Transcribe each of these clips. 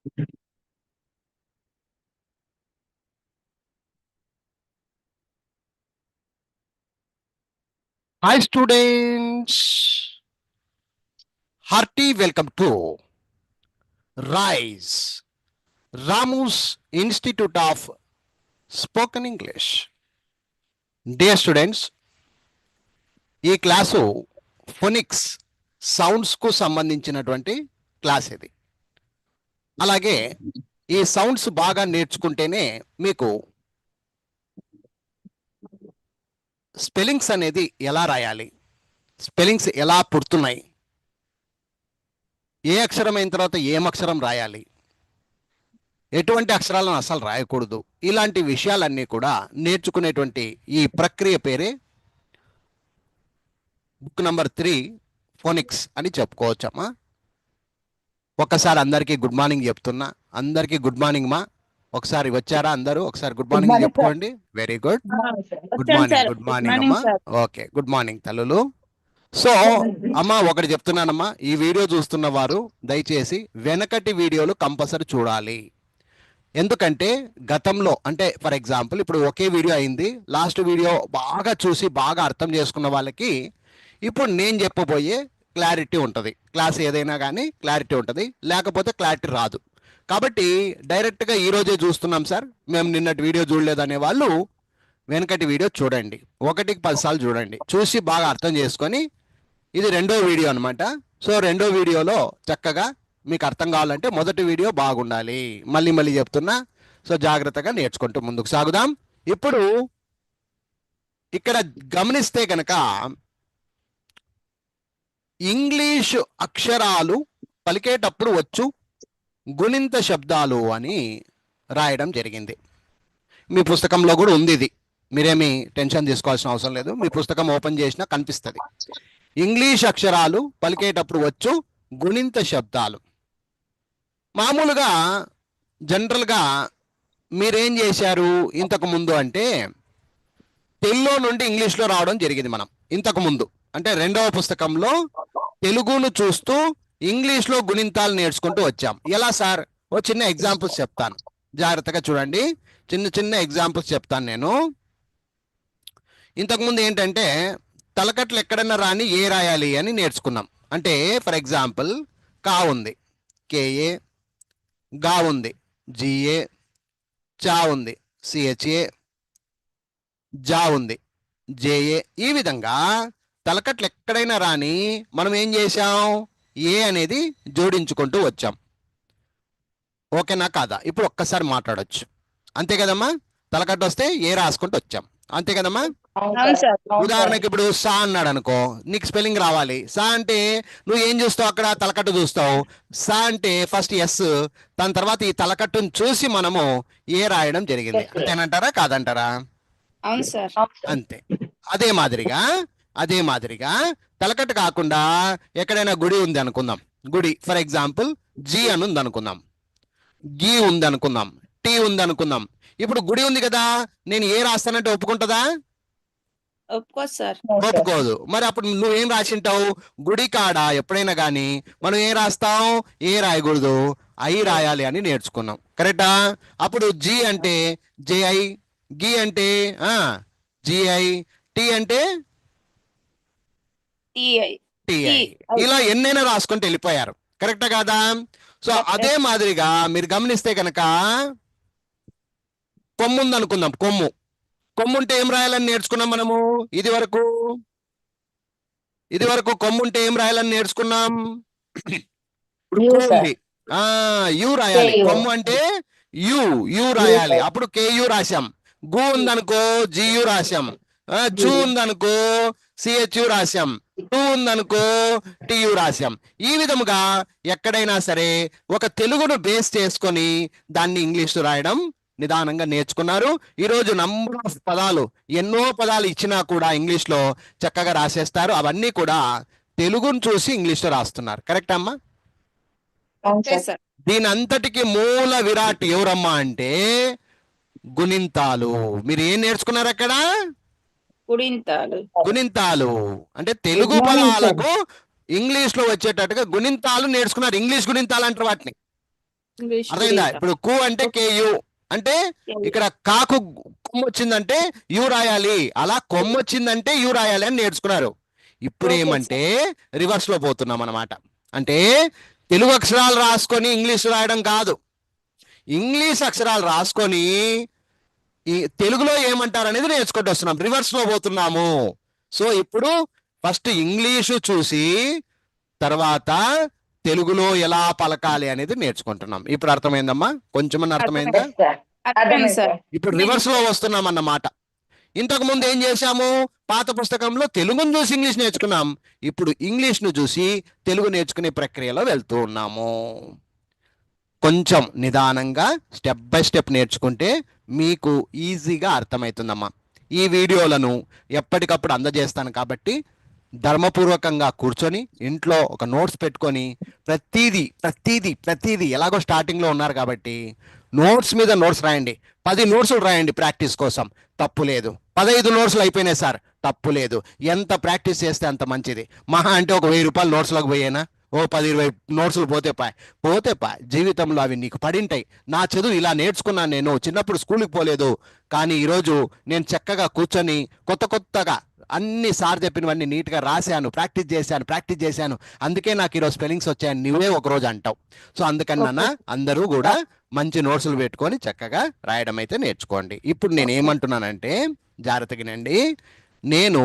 Hi students, hearty welcome to RISE, Ramu's Institute of Spoken English. Dear students, ఈ class phonics సౌండ్స్కు సంబంధించినటువంటి class ఇది. అలాగే ఈ sounds బాగా నేర్చుకుంటేనే మీకు స్పెల్లింగ్స్ అనేది ఎలా రాయాలి, స్పెల్లింగ్స్ ఎలా పుడుతున్నాయి, ఏ అక్షరం అయిన తర్వాత ఏం అక్షరం రాయాలి, ఎటువంటి అక్షరాలను అసలు రాయకూడదు, ఇలాంటి విషయాలన్నీ కూడా నేర్చుకునేటువంటి ఈ ప్రక్రియ పేరే బుక్ నంబర్ 3 ఫోనిక్స్ అని చెప్పుకోవచ్చమ్మా. ఒక్కసారి అందరికీ గుడ్ మార్నింగ్ చెప్తున్నా. అందరికీ గుడ్ మార్నింగ్ మా. ఒకసారి వచ్చారా అందరూ? ఒకసారి గుడ్ మార్నింగ్ చెప్పుకోండి. Very good. Good morning, good morning అమ్మా. ఓకే, గుడ్ మార్నింగ్ తల్లులు. సో అమ్మా ఒకటి చెప్తున్నానమ్మా, ఈ వీడియో చూస్తున్న వారు దయచేసి వెనకటి వీడియోలు కంపల్సరీ చూడాలి. ఎందుకంటే గతంలో అంటే ఫర్ ఎగ్జాంపుల్ ఇప్పుడు ఒకే వీడియో అయింది, లాస్ట్ వీడియో బాగా చూసి బాగా అర్థం చేసుకున్న వాళ్ళకి ఇప్పుడు నేను చెప్పబోయే క్లారిటీ ఉంటుంది. క్లాస్ ఏదైనా కానీ క్లారిటీ ఉంటుంది, లేకపోతే క్లారిటీ రాదు. కాబట్టి డైరెక్ట్గా ఈరోజే చూస్తున్నాం సార్, మేము నిన్నటి వీడియో చూడలేదనే వాళ్ళు వెనకటి వీడియో చూడండి, 1కి 10 సార్లు చూడండి, చూసి బాగా అర్థం చేసుకొని ఇది రెండో వీడియో అనమాట. సో రెండో వీడియోలో చక్కగా మీకు అర్థం కావాలంటే మొదటి వీడియో బాగుండాలి. మళ్ళీ మళ్ళీ చెప్తున్నా. సో జాగ్రత్తగా నేర్చుకుంటూ ముందుకు సాగుదాం. ఇప్పుడు ఇక్కడ గమనిస్తే కనుక ఇంగ్లీషు అక్షరాలు పలికేటప్పుడు వచ్చు గుణింత శబ్దాలు అని రాయడం జరిగింది. మీ పుస్తకంలో కూడా ఉంది ఇది, మీరేమి టెన్షన్ తీసుకోవాల్సిన అవసరం లేదు. మీ పుస్తకం ఓపెన్ చేసినా కనిపిస్తుంది. ఇంగ్లీష్ అక్షరాలు పలికేటప్పుడు వచ్చు గుణింత శబ్దాలు. మామూలుగా జనరల్గా మీరేం చేశారు ఇంతకు ముందు అంటే తెలుగులో నుండి ఇంగ్లీష్లో రావడం జరిగింది. మనం ఇంతకు ముందు అంటే రెండవ పుస్తకంలో తెలుగును చూస్తూ ఇంగ్లీష్లో గుణింతాలు నేర్చుకుంటూ వచ్చాం. ఎలా సార్? ఓ చిన్న ఎగ్జాంపుల్స్ చెప్తాను, జాగ్రత్తగా చూడండి. చిన్న చిన్న ఎగ్జాంపుల్స్ చెప్తాను నేను. ఇంతకుముందు ఏంటంటే తలకట్లు ఎక్కడన్నా రాని ఏ రాయాలి అని నేర్చుకున్నాం. అంటే ఫర్ ఎగ్జాంపుల్ కా ఉంది, కేఏ, గా ఉంది, జిఏ, చా ఉంది, సిహెచ్ఏ, జా ఉంది, జేఏ. ఈ విధంగా తలకట్లు ఎక్కడైనా రాని మనం ఏం చేసాం, ఏ అనేది జోడించుకుంటూ వచ్చాం. ఓకేనా కాదా? ఇప్పుడు ఒక్కసారి మాట్లాడొచ్చు, అంతే కదమ్మా? తలకట్టు వస్తే ఏ రాసుకుంటూ వచ్చాం, అంతే కదమ్మా? ఉదాహరణకి ఇప్పుడు సా అన్నాడు అనుకో, నీకు స్పెల్లింగ్ రావాలి. సా అంటే నువ్వు ఏం చూస్తావు, అక్కడ తలకట్టు చూస్తావు. సా అంటే ఫస్ట్ ఎస్, దాని తర్వాత ఈ తలకట్టును చూసి మనము ఏ రాయడం జరిగింది. అంతేనంటారా కాదంటారా? అంతే. అదే మాదిరిగా తలకట్టు కాకుండా ఎక్కడైనా గుడి ఉంది అనుకుందాం. గుడి ఫర్ ఎగ్జాంపుల్ జి అని ఉంది అనుకుందాం, గి ఉంది అనుకుందాం, టీ ఉంది అనుకుందాం. ఇప్పుడు గుడి ఉంది కదా, నేను ఏ రాస్తానంటే ఒప్పుకుంటుందా? ఒప్పుకోదు. మరి అప్పుడు నువ్వేం రాసింటావు? గుడి కాడ ఎప్పుడైనా కానీ మనం ఏం రాస్తాం, ఏ రాయకూడదు, ఐ రాయాలి అని నేర్చుకున్నాం. కరెక్టా? అప్పుడు జి అంటే జేఐ, గి అంటే జిఐ, టీ అంటే టిఐ. ఇలా ఎన్నైనా రాసుకుంటూ వెళ్ళిపోయారు. కరెక్టా కాదా? సో అదే మాదిరిగా మీరు గమనిస్తే కనుక కొమ్ము ఉంది అనుకుందాం. కొమ్ము ఉంటే ఏం రాయాలని నేర్చుకున్నాం మనము ఇది వరకు కొమ్ము ఉంటే ఏం రాయాలని నేర్చుకున్నాం? యు రాయాలి. కొమ్ము అంటే యు రాయాలి. అప్పుడు కేయు రాశాం. గు ఉందనుకో జియు రాశాం. చూ ఉందనుకో సిహెచ్యు రాశాం. టూ ఉందనుకో టియు రాశాం. ఈ విధముగా ఎక్కడైనా సరే ఒక తెలుగును బేస్ చేసుకొని దాన్ని ఇంగ్లీష్ రాయడం నిదానంగా నేర్చుకున్నారు. ఈరోజు నంబర్ ఆఫ్ పదాలు, ఎన్నో పదాలు ఇచ్చినా కూడా ఇంగ్లీష్లో చక్కగా రాసేస్తారు. అవన్నీ కూడా తెలుగును చూసి ఇంగ్లీష్లో రాస్తున్నారు. కరెక్ట్ అమ్మా? దీని అంతటికి మూల విరాట్ ఎవరమ్మా అంటే గుణింతాలు. మీరు ఏం నేర్చుకున్నారు అక్కడ? గుణింతాలు అంటే తెలుగు పదాలకు ఇంగ్లీష్ లో వచ్చేటట్టుగా గుణింతాలు నేర్చుకున్నారు. ఇంగ్లీష్ గుణింతాలు అంటారు వాటిని. అర్థమైందా? ఇప్పుడు కు అంటే కేయు అంటే ఇక్కడ కాకు కొమ్ము వచ్చిందంటే యు రాయాలి, అలా కొమ్ము వచ్చిందంటే యు రాయాలి అని నేర్చుకున్నారు. ఇప్పుడు ఏమంటే రివర్స్ లో పోతున్నాం అన్నమాట. అంటే తెలుగు అక్షరాలు రాసుకొని ఇంగ్లీష్ రాయడం కాదు, ఇంగ్లీష్ అక్షరాలు రాసుకొని ఈ తెలుగులో ఏమంటారు అనేది నేర్చుకుంటూ వస్తున్నాం, రివర్స్ లో పోతున్నాము. సో ఇప్పుడు ఫస్ట్ ఇంగ్లీషు చూసి తర్వాత తెలుగులో ఎలా పలకాలి అనేది నేర్చుకుంటున్నాం. ఇప్పుడు అర్థమైందమ్మా? కొంచెమన్నా అర్థమైందా? ఇప్పుడు రివర్స్ లో వస్తున్నాం అన్నమాట. ఇంతకు ముందు ఏం చేశాము? పాత పుస్తకంలో తెలుగును చూసి ఇంగ్లీష్ నేర్చుకున్నాం, ఇప్పుడు ఇంగ్లీష్ ను చూసి తెలుగు నేర్చుకునే ప్రక్రియలో వెళ్తూ ఉన్నాము. కొంచెం నిదానంగా స్టెప్ బై స్టెప్ నేర్చుకుంటే మీకు ఈజీగా అర్థమవుతుందమ్మా. ఈ వీడియోలను ఎప్పటికప్పుడు అందజేస్తాను కాబట్టి ధర్మపూర్వకంగా కూర్చొని ఇంట్లో ఒక నోట్స్ పెట్టుకొని ప్రతిదీ ఎలాగో స్టార్టింగ్లో ఉన్నారు కాబట్టి నోట్స్ మీద నోట్స్ రాయండి. 10 నోట్స్లు రాయండి ప్రాక్టీస్ కోసం, తప్పు లేదు. 15 నోట్స్లు అయిపోయినాయి సార్, తప్పు లేదు. ఎంత ప్రాక్టీస్ చేస్తే అంత మంచిది. మహా అంటే ఒక 1000 రూపాయలు నోట్స్లకు పోయేనా, ఓ 10-20 నోట్స్లు పోతే జీవితంలో అవి నీకు పడింటాయి. నా చదువు ఇలా నేర్చుకున్నాను, నేను చిన్నప్పుడు స్కూల్కి పోలేదు, కానీ ఈరోజు నేను చక్కగా కూర్చొని కొత్తగా అన్ని సార్ చెప్పినవన్నీ నీట్గా రాశాను, ప్రాక్టీస్ చేశాను, అందుకే నాకు ఈరోజు స్పెల్లింగ్స్ వచ్చాయని నువ్వే ఒకరోజు అంటావు. సో అందుకన్నా అందరూ కూడా మంచి నోట్స్లు పెట్టుకొని చక్కగా రాయడం అయితే నేర్చుకోండి. ఇప్పుడు నేను ఏమంటున్నానంటే జాగ్రత్తగానండి, నేను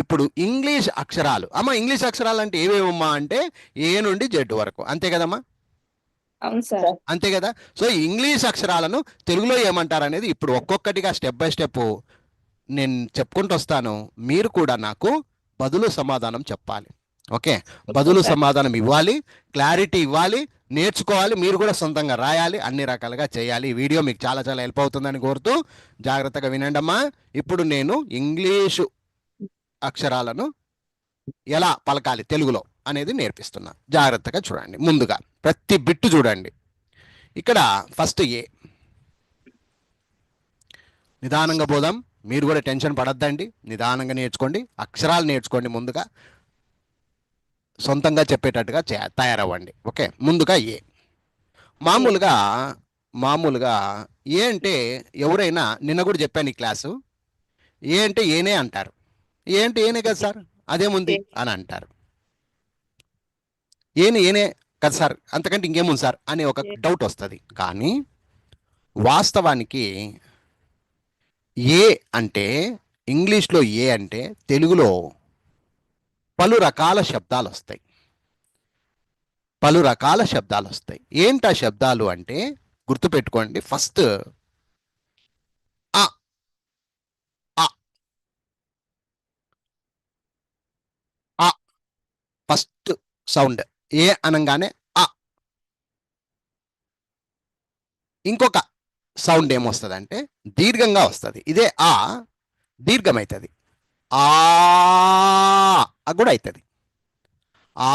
ఇప్పుడు ఇంగ్లీష్ అక్షరాలు, అమ్మ ఇంగ్లీష్ అక్షరాలు అంటే ఏవేవమ్మా అంటే ఏ నుండి జెడ్ వరకు, అంతే కదమ్మా? అంతే కదా? సో ఇంగ్లీష్ అక్షరాలను తెలుగులో ఏమంటారు అనేది ఇప్పుడు ఒక్కొక్కటిగా స్టెప్ బై స్టెప్ నేను చెప్పుకుంటూ వస్తాను. మీరు కూడా నాకు బదులు సమాధానం చెప్పాలి. ఓకే, బదులు సమాధానం ఇవ్వాలి, క్లారిటీ ఇవ్వాలి, నేర్చుకోవాలి, మీరు కూడా సొంతంగా రాయాలి, అన్ని రకాలుగా చేయాలి. ఈ వీడియో మీకు చాలా చాలా హెల్ప్ అవుతుందని కోరుతూ జాగ్రత్తగా వినండి అమ్మా. ఇప్పుడు నేను ఇంగ్లీషు అక్షరాలను ఎలా పలకాలి తెలుగులో అనేది నేర్పిస్తున్నా. జాగ్రత్తగా చూడండి. ముందుగా ప్రతి బిట్టు చూడండి. ఇక్కడ ఫస్ట్ ఏ, నిదానంగా పోదాం. మీరు కూడా టెన్షన్ పడద్దండి, నిదానంగా నేర్చుకోండి, అక్షరాలు నేర్చుకోండి. ముందుగా సొంతంగా చెప్పేటట్టుగా తయారవ్వండి. ఓకే, ముందుగా ఏ. మామూలుగా ఏ అంటే ఎవరైనా, నిన్న కూడా చెప్పాను ఈ క్లాసు, ఏ అంటే ఏనే అంటారు. ఏ అంటే ఏనే కదా సార్, అదేముంది అని అంటారు. ఏనే కదా సార్, అంతకంటే ఇంకేముంది సార్ అనే ఒక డౌట్ వస్తుంది. కానీ వాస్తవానికి ఏ అంటే, ఇంగ్లీష్లో ఏ అంటే తెలుగులో పలు రకాల శబ్దాలు వస్తాయి. ఏంటా శబ్దాలు అంటే గుర్తుపెట్టుకోండి. ఫస్ట్ ఫస్ట్ సౌండ్ ఏ అనగానే ఆ. ఇంకొక సౌండ్ ఏమొస్తుంది అంటే దీర్ఘంగా వస్తుంది. ఇదే ఆ దీర్ఘమవుతుంది. ఆ కూడా అవుతుంది, ఆ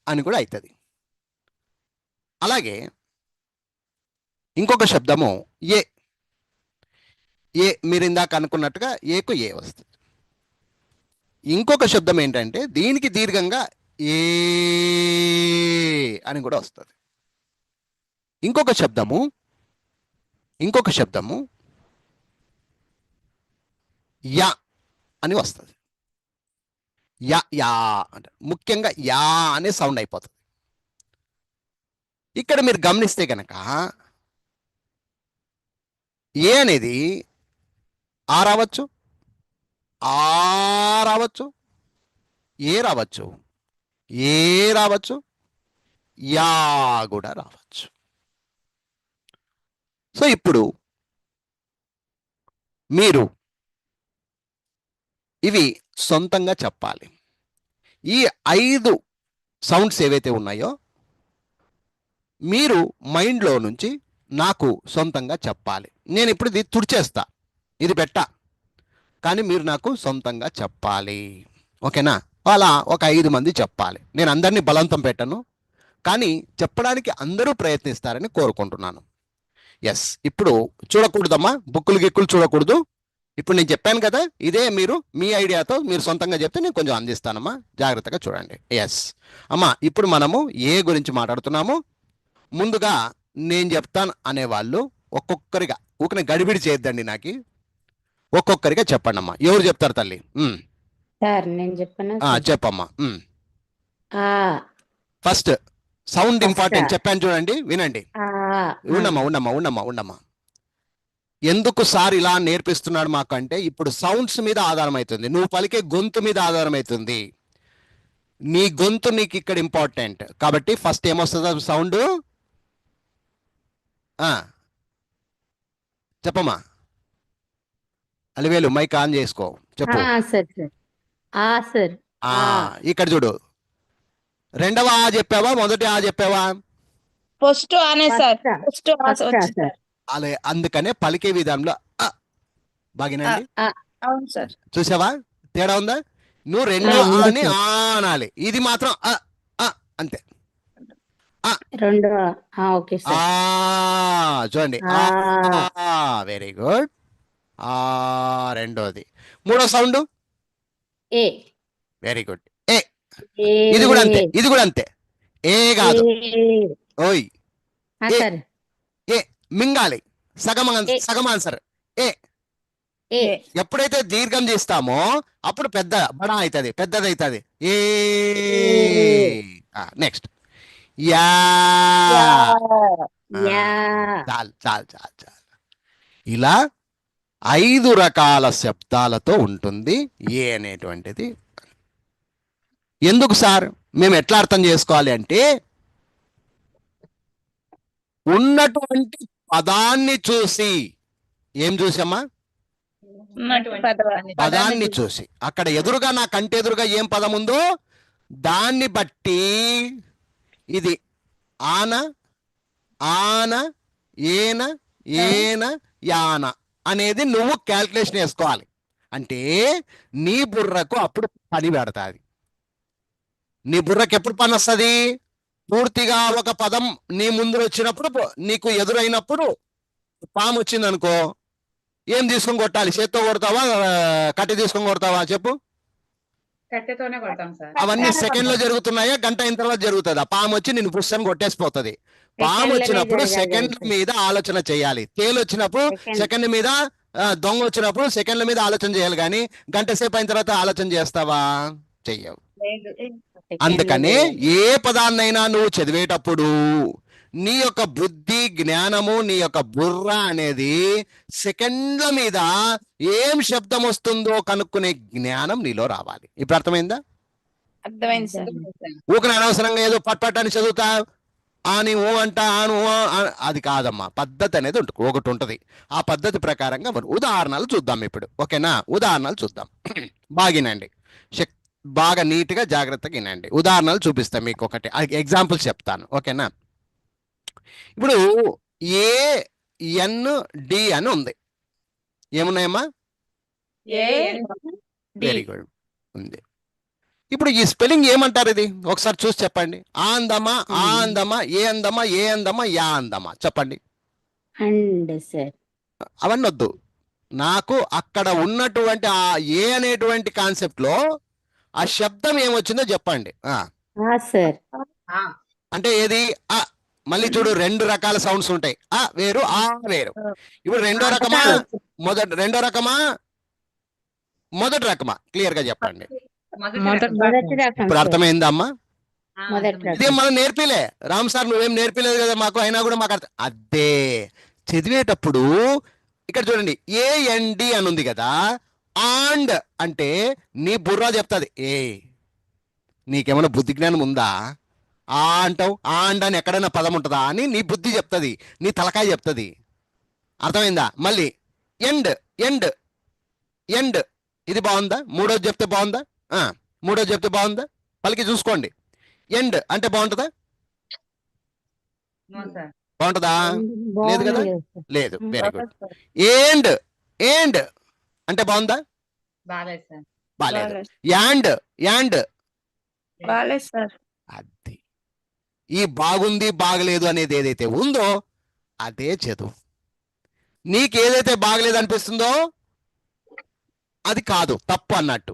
అని కూడా అవుతుంది. అలాగే ఇంకొక శబ్దము ఏ. మీరు ఇందాక అనుకున్నట్టుగా ఏకు ఏ వస్తుంది. ఇంకొక శబ్దం ఏంటంటే దీనికి దీర్ఘంగా ఏ అని కూడా వస్తుంది. ఇంకొక శబ్దము యా అని వస్తుంది. యా అంటే ముఖ్యంగా యా అనే సౌండ్ అయిపోతుంది. ఇక్కడ మీరు గమనిస్తే కనుక ఏ అనేది ఆ రావచ్చు, ఆ రావచ్చు, ఏ రావచ్చు, ఏ రావచ్చు, యా కూడా రావచ్చు. సో ఇప్పుడు మీరు ఇవి సొంతంగా చెప్పాలి. ఈ 5 సౌండ్స్ ఏవైతే ఉన్నాయో మీరు మైండ్లో నుంచి నాకు సొంతంగా చెప్పాలి. నేను ఇప్పుడు ఇది తుడిచేస్తా, ఇది పెట్ట, కానీ మీరు నాకు సొంతంగా చెప్పాలి. ఓకేనా? అలా ఒక 5 మంది చెప్పాలి. నేను అందరినీ బలవంతం పెట్టను, కానీ చెప్పడానికి అందరూ ప్రయత్నిస్తారని కోరుకుంటున్నాను. ఎస్, ఇప్పుడు చూడకూడదమ్మా, బుక్కులు గిక్కులు చూడకూడదు. ఇప్పుడు నేను చెప్పాను కదా, ఇదే మీరు మీ ఐడియాతో మీరు సొంతంగా చెప్తే నేను కొంచెం అందిస్తానమ్మా. జాగ్రత్తగా చూడండి. ఎస్ అమ్మా, ఇప్పుడు మనము ఏ గురించి మాట్లాడుతున్నాము? ముందుగా నేను చెప్తాను అనేవాళ్ళు ఒక్కొక్కరిగా ఊకనే గడిబిడి చేయొద్దండి నాకు. ఒక్కొక్కరిగా చెప్పండి అమ్మా. ఎవరు చెప్తారు తల్లి? సార్ నేను చెప్పనా సార్? చెప్పమ్మా. ఆ ఫస్ట్ సౌండ్ First ఇంపార్టెంట్ ఆ. చెప్పాను చూడండి, వినండి. ఆ ఉండమ్మా ఉండమ్మా ఉండమ్మా ఉండమ్మా. ఎందుకు సార్ ఇలా నేర్పిస్తున్నాడు మాకు అంటే, ఇప్పుడు సౌండ్స్ మీద ఆధారమవుతుంది, నువ్వు పలికే గొంతు మీద ఆధారమవుతుంది. నీ గొంతు నీకు ఇక్కడ ఇంపార్టెంట్ కాబట్టి ఫస్ట్ ఏమొస్తుంది సౌండ్? చెప్పమ్మా. అలివేలు మైక్ ఆన్ చేసుకో, చెప్పు. సార్ సార్ సార్ ఇక్కడ చూడు, రెండవ ఆ చెప్పావా, మొదటి ఆ చెప్పావా? ఫస్ట్ ఆనే సార్. First sir. అలా అందుకనే పలికే విధానంలో బాగినండి. అవును సార్. చూసావా తేడా ఉందా? నువ్వు రెండు లేదు అని సార్. అనాలి, ఇది మాత్రం అంతే. రెండు ఓకే సార్. చూడండి, ఆ. Very good. రెండోది. మూడో సౌండ్ ఏ వెరీ గుడ్, ఏ. ఇది కూడా అంతే, ఇది కూడా అంతే. ఏ కాదు, ఓయ్. ఏ. సార్ ఏ మింగాలి, సగం ఏ. సగం ఆన్సర్. ఏ. ఏ ఎప్పుడైతే దీర్ఘం చేస్తామో అప్పుడు పెద్ద బడా అవుతుంది, పెద్దది అవుతుంది. ఏ. Next yeah. యా చాలు చాలు చాలు చాలు. ఇలా 5 రకాల శబ్దాలతో ఉంటుంది ఏ అనేటువంటిది. ఎందుకు సార్ మేము ఎట్లా అర్థం చేసుకోవాలి అంటే, ఉన్నటువంటి పదాన్ని చూసి, ఏం చూసామా? పదాన్ని చూసి, అక్కడ ఎదురుగా నా కంటి ఎదురుగా ఏం పదం ఉందో దాన్ని బట్టి ఇది ఆన, ఆన, ఏన, ఏన, యాన అనేది నువ్వు క్యాల్కులేషన్ వేసుకోవాలి. అంటే నీ బుర్రకు అప్పుడు పని పెడతాది. నీ బుర్రకు ఎప్పుడు పని వస్తుంది? పూర్తిగా ఒక పదం నీ ముందు వచ్చినప్పుడు, నీకు ఎదురైనప్పుడు పాము వచ్చింది అనుకో, ఏం తీసుకొని కొట్టాలి? చేత్తో కొడతావా, కట్టె తీసుకొని కొడతావా చెప్పు? కట్టెతోనే కొడతాం సార్. అవన్నీ సెకండ్ లో జరుగుతున్నాయా, గంట అయిన తర్వాత జరుగుతుందా? పాము వచ్చి నిన్ను పుస్తకం కొట్టేసిపోతుంది. పాము వచ్చినప్పుడు సెకండ్ మీద ఆలోచన చేయాలి. తేలు వచ్చినప్పుడు సెకండ్ మీద, దొంగ వచ్చినప్పుడు సెకండ్ల మీద ఆలోచన చేయాలి. కానీ గంట సేపు అయిన తర్వాత ఆలోచన చేస్తావా? చెయ్యవు. అందుకనే ఏ పదాన్నైనా నువ్వు చదివేటప్పుడు నీ యొక్క బుద్ధి, జ్ఞానము, నీ యొక్క బుర్ర అనేది సెకండ్ల మీద ఏం శబ్దం వస్తుందో కనుక్కునే జ్ఞానం నీలో రావాలి. ఇప్పుడు అర్థమైందా? అర్థమైంది సార్. ఊకనే అనవసరంగా ఏదో పట్ అని చదువుతా అని ఓ అంట ఆను అది కాదమ్మా. పద్ధతి అనేది ఒకటి ఉంటుంది. ఆ పద్ధతి ప్రకారంగా మనం ఉదాహరణలు చూద్దాం ఇప్పుడు. ఓకేనా? ఉదాహరణలు చూద్దాం. బాగినండి, బాగా నీట్గా జాగ్రత్తగా వినండి. ఉదాహరణలు చూపిస్తాను మీకు, ఒకటి ఎగ్జాంపుల్స్ చెప్తాను. ఓకేనా? ఇప్పుడు AND అని ఉంది. ఏమున్నాయమ్మా? వెరీ గుడ్ ఉంది. ఇప్పుడు ఈ స్పెల్లింగ్ ఏమంటారు? ఇది ఒకసారి చూసి చెప్పండి. ఆ అందమా, ఆ అందమా, ఏ అందమా, ఏ అందమా, యా అందమా చెప్పండి. అవన్నీ వద్దు నాకు. అక్కడ ఉన్నటువంటి ఆ ఏ అనేటువంటి కాన్సెప్ట్ లో ఆ శబ్దం ఏమొచ్చిందో చెప్పండి. అంటే ఏది? మళ్ళీ చూడు, 2 రకాల సౌండ్స్ ఉంటాయి. వేరు, ఆ వేరు. ఇప్పుడు రెండో రకమా మొదటి రకమా? క్లియర్ గా చెప్పండి. ఇప్పుడు అర్థమైందా అమ్మా? ఇదేం మనం నేర్పిలే, రామ్ సార్ నువ్వేం నేర్పిలేదు కదా మాకు, అయినా కూడా మాకు అదే చదివేటప్పుడు ఇక్కడ చూడండి, AND అని ఉంది కదా. ఆండ్ అంటే నీ బుర్ర చెప్తుంది. నీకేమైనా బుద్ధి జ్ఞానం ఉందా? అంటావు, ఆండ్ అని ఎక్కడైనా పదం ఉంటుందా అని నీ బుద్ధి చెప్తుంది, నీ తలకాయ చెప్తుంది. అర్థమైందా? మళ్ళీ ఎండ్, ఎండ్, ఎండ్. ఇది బాగుందా? మూడోది చెప్తే బాగుందా? మూడోది చెప్తే బాగుందా? పలికి చూసుకోండి. ఎండ్ అంటే బాగుంటుందా? బాగుంటుందా? లేదు కదా? లేదు. Very good. ఏండ్, ఏండ్ అంటే బాగుందా? బాలేదు. యాండ్, యాండ్ అది. ఈ బాగుంది బాగలేదు అనేది ఏదైతే ఉందో అదే చదువు. నీకు ఏదైతే బాగలేదు అనిపిస్తుందో అది కాదు, తప్పు అన్నట్టు.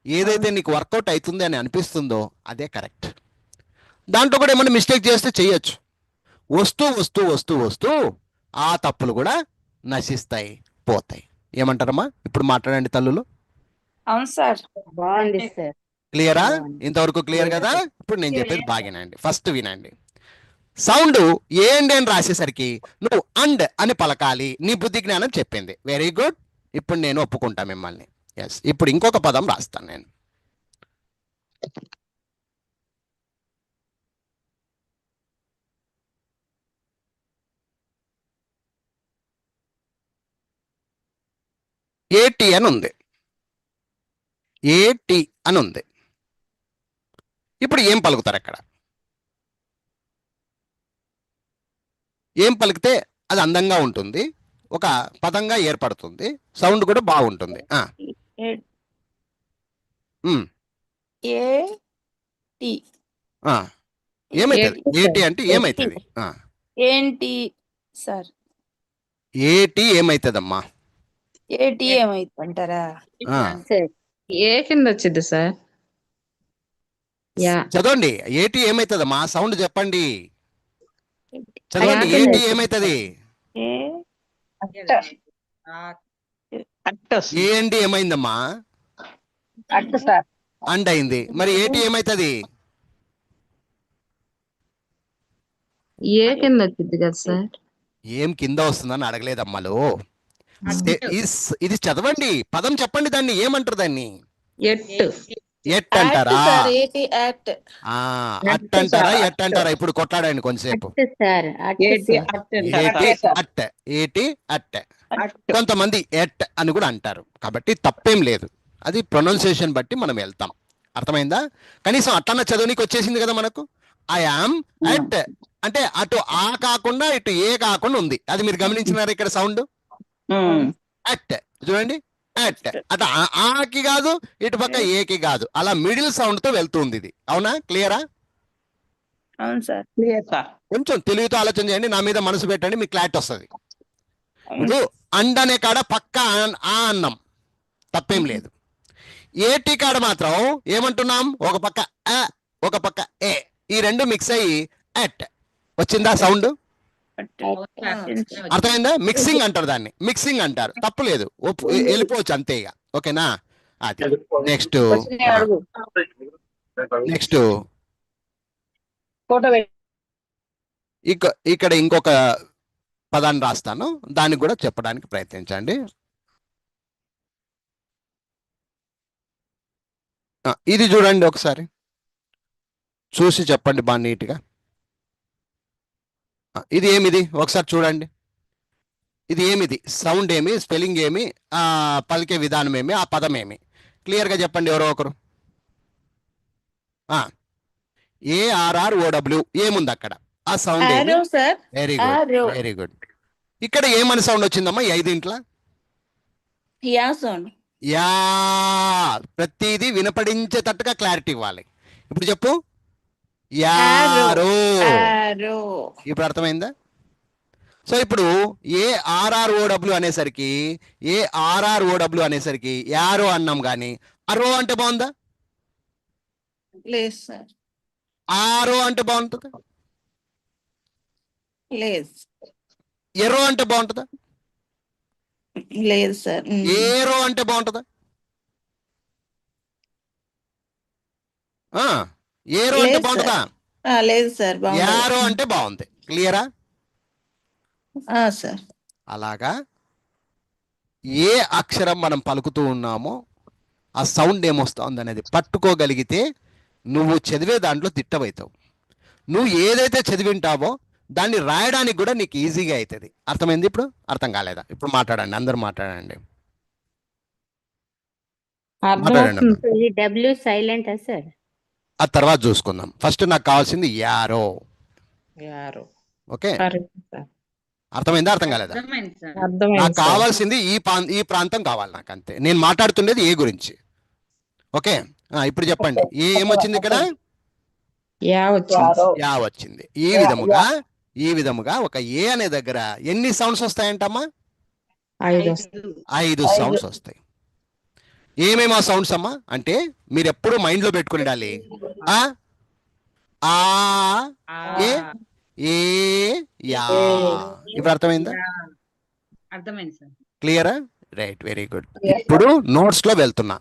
ఏదైతే నీకు వర్కౌట్ అవుతుంది అని అనిపిస్తుందో అదే కరెక్ట్. దాంట్లో కూడా ఏమైనా మిస్టేక్ చేస్తే చెయ్యొచ్చు. వస్తూ వస్తూ వస్తూ వస్తూ ఆ తప్పులు కూడా నశిస్తాయి, పోతాయి. ఏమంటారమ్మా? ఇప్పుడు మాట్లాడండి తల్లులు. అవును సార్. బాగుంది సార్. క్లియరా? బాగుంది. ఇంతవరకు క్లియర్ కదా? ఇప్పుడు నేను చెప్పేది బాగా వినండి. ఫస్ట్ వినండి. సౌండ్ ఏండి అని రాసేసరికి నువ్వు అండ్ అని పలకాలి. నీ బుద్ధి జ్ఞానం చెప్పింది. Very good. ఇప్పుడు నేను ఒప్పుకుంటా మిమ్మల్ని. ఎస్. ఇప్పుడు ఇంకొక పదం రాస్తాను నేను. ఏటి అని ఉంది. ఏటి అని ఉంది. ఇప్పుడు ఏం పలుకుతారు అక్కడ? ఏం పలికితే అది అందంగా ఉంటుంది, ఒక పదంగా ఏర్పడుతుంది, సౌండ్ కూడా బాగుంటుంది. ఏ- ఉమ్, ఏ టి ఆ. ఏమైతుంది? ఏటి ఏటి సార్. అంటే ఏమైతుంది? ఏంటి సార్? ఏటి ఏమైతుందమ్మా? ఏటీఎం అంటారా? ఆ. సార్ ఏ కింద వచ్చింది సార్? యా. చదవండి. ఏటి ఏమైతుందమ్మా? సౌండ్ చెప్పండి. చదవండి. అట్ట ఏటి లేదు. ఏమైతుంది? ఏ అట్ట ఏ అండి ఏమైందమ్మా? అట్ట సార్. అండ్ అయింది. మరి ఏటి ఏమైతుంది? ఏ కింద వచ్చింది కదా సార్? ఏం కింద వస్తుందని అడగలేదమ్మలు. ఇది చదవండి, పదం చెప్పండి. దాన్ని ఏమంటారు? దాన్ని ఎట్టు. ఎట్ అంటారా? ఏటి యాక్ట్. అట్ అంటారా? ఎట్ అంటారా? ఇప్పుడు కొట్లాడండి కొంచెంసేపు. అట్టు సార్. అట్టు ఏటి సార్. అట్ట ఏటి అట్. ఏటి అట్. కొంతమంది ఎట్ అని కూడా అంటారు. కాబట్టి తప్పేం లేదు. అది ప్రొనౌన్సియేషన్ బట్టి మనం వెళ్తాం. అర్థమైందా? కనీసం అట్లన్న చదువునికి వచ్చేసింది కదా మనకు. ఐ యామ్ అట్ అంటే అటు ఆ కాకుండా ఇటు ఏ కాకుండా ఉంది. అది మీరు గమనించినారా ఇక్కడ సౌండ్? అట్ చూడండి. అట్ అటు ఆకి కాదు, ఇటు పక్క ఏకి కాదు, అలా మిడిల్ సౌండ్ తో వెళ్తుంది ఇది. అవునా? క్లియరా? అవును సార్. Clear sir. కొంచెం తెలివితో ఆలోచన చేయండి, నా మీద మనసు పెట్టండి, మీకు క్లారిటీ వస్తుంది. ఇప్పుడు అండ్ అనే కాడ పక్క ఆ అన్నం, తప్పేం లేదు. ఏటి కాడ మాత్రం ఏమంటున్నాం? ఒక పక్క అ, ఒక పక్క ఏ, ఈ రెండు మిక్స్ అయ్యి అట్ వచ్చిందా సౌండ్? అర్థమైందా? మిక్సింగ్ అంటారు దాన్ని, మిక్సింగ్ అంటారు. తప్పు లేదు, వెళ్ళిపోవచ్చు అంతే ఇక. ఓకేనా? అది నెక్స్ట్. నెక్స్ట్ ఫోటో ఇక్కడ ఇంకొక పదాన్ని రాస్తాను, దాన్ని కూడా చెప్పడానికి ప్రయత్నించండి. ఇది చూడండి ఒకసారి, చూసి చెప్పండి బాగా నీట్గా. ఇది ఏమిది? ఒకసారి చూడండి. ఇది ఏమిది? సౌండ్ ఏమి, స్పెల్లింగ్ ఏమి, పలికే విధానం ఏమి, ఆ పదం ఏమి? క్లియర్గా చెప్పండి ఎవరో ఒకరు. ARROW ఏముంది అక్కడ? ఆ సౌండ్ ఏమి? Sir. Very good, very good. ఇక్కడ ఏమని సౌండ్ వచ్చిందమ్మా ఈ ఐదింట్ల? Yeah sound. యా. ప్రతిదీ వినపడించేటట్టుగా క్లారిటీ ఇవ్వాలి. ఇప్పుడు చెప్పు. యారో. ఇప్పుడు అర్థమైందా? సో ఇప్పుడు ARROW అనేసరికి, ARROW అనేసరికి యారో అన్నాం, కానీ అరో అంటే బాగుందా? లేదు సార్. ఆరో అంటే బాగుంటుందా? లేదు. ఎర్రో అంటే బాగుంటుందా? లేదు సార్. ఏరో అంటే బాగుంటుందా? ఏరో అంటే లేదు బాగుంటుందా? లేదు సార్. యారో అంటే బాగుంది. క్లియరా? సార్. అలాగా ఏ అక్షరం మనం పలుకుతూ ఉన్నామో ఆ సౌండ్ ఏమొస్తుంది అనేది పట్టుకోగలిగితే నువ్వు చదివే దాంట్లో తిట్టవవుతావు. నువ్వు ఏదైతే చదివింటావో దాన్ని రాయడానికి కూడా నీకు ఈజీగా అవుతుంది. అర్థమైంది? ఇప్పుడు అర్థం కాలేదా? ఇప్పుడు మాట్లాడండి, అందరూ మాట్లాడండి. మాట్లాడండి. ఇది డబ్ల్యూ సైలెంట్ సార్. ఆ తర్వాత చూసుకుందాం. ఫస్ట్ నాకు కావాల్సింది యారో. యారో. ఓకే, అర్థమైందా? అర్థం కాలేదా? నాకు అర్థమైంది సార్. కావాల్సింది ఈ ప్రాంతం కావాలి నాకు, అంతే. నేను మాట్లాడుతుండేది ఏ గురించి. ఓకే, ఇప్పుడు చెప్పండి. ఏమొచ్చింది ఇక్కడ? యా వచ్చింది. యా వచ్చింది. ఈ విధముగా ఒక ఏ అనే దగ్గర ఎన్ని సౌండ్స్ వస్తాయంటమ్మా? 5 5 సౌండ్స్ వస్తాయి. ఏమేమో సౌండ్స్ అమ్మా అంటే మీరు ఎప్పుడు మైండ్ లో పెట్టుకుని ఉండాలి. ఆ, ఏ, ఏ యా. ఇప్పుడు అర్థమైందా? అర్థమైంది సార్. క్లియరా? Right, very good. ఇప్పుడు నోట్స్ లో వెళ్తున్నా.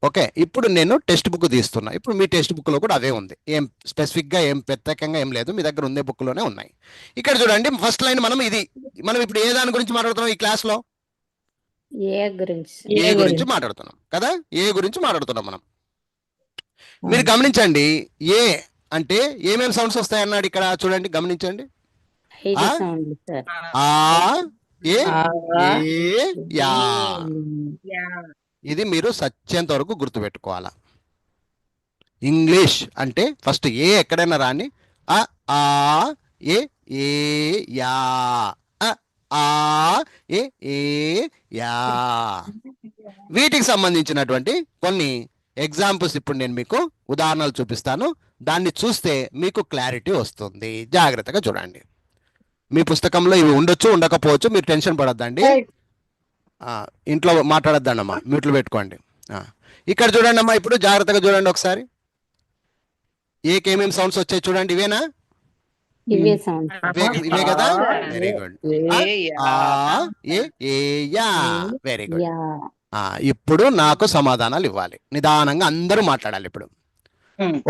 ఓకే, ఇప్పుడు నేను టెక్స్ట్ బుక్ తీస్తున్నా. ఇప్పుడు మీ టెక్స్ట్ బుక్ లో కూడా అదే ఉంది. ఏం స్పెసిఫిక్ గా ఏం ప్రత్యేకంగా ఏం లేదు, మీ దగ్గర ఉండే బుక్ లోనే ఉన్నాయి. ఇక్కడ చూడండి, ఫస్ట్ లైన్ మనం ఇప్పుడు ఏ దాని గురించి మాట్లాడుతున్నాం ఈ క్లాస్ లో? ఏ గురించి ఏ గురించి మాట్లాడుతున్నాం కదా, ఏ గురించి మాట్లాడుతున్నాం మనం. మీరు గమనించండి, ఏ అంటే ఏమేమి సౌండ్స్ వస్తాయి అన్నాడు ఇక్కడ. చూడండి, గమనించండి. 5 ఆ? Sound sir. ఆ, ఏ, ఆ, ఏ, యా. యా. ఇది మీరు సత్యంత వరకు గుర్తుపెట్టుకోవాలా. ఇంగ్లీష్ అంటే ఫస్ట్ ఏ ఎక్కడైనా రాని, ఆ, ఆ, ఏ, యా, ఆ, ఆ, ఏ, యా. వీటికి సంబంధించినటువంటి కొన్ని ఎగ్జాంపుల్స్ ఇప్పుడు నేను మీకు ఉదాహరణలు చూపిస్తాను. దాన్ని చూస్తే మీకు క్లారిటీ వస్తుంది. జాగ్రత్తగా చూడండి. మీ పుస్తకంలో ఇవి ఉండొచ్చు, ఉండకపోవచ్చు, మీరు టెన్షన్ పడొద్దండి. ఇంట్లో మాట్లాడొద్దండమ్మా, మ్యూట్లు పెట్టుకోండి. ఇక్కడ చూడండి అమ్మా, ఇప్పుడు జాగ్రత్తగా చూడండి ఒకసారి. ఏమేమి సౌండ్స్ వచ్చాయి చూడండి. ఇవేనా? ఇవే సౌండ్. ఇవే కదా, very good. Yeah, very good. Yeah. ఇప్పుడు నాకు సమాధానాలు ఇవ్వాలి. నిదానంగా అందరూ మాట్లాడాలి. ఇప్పుడు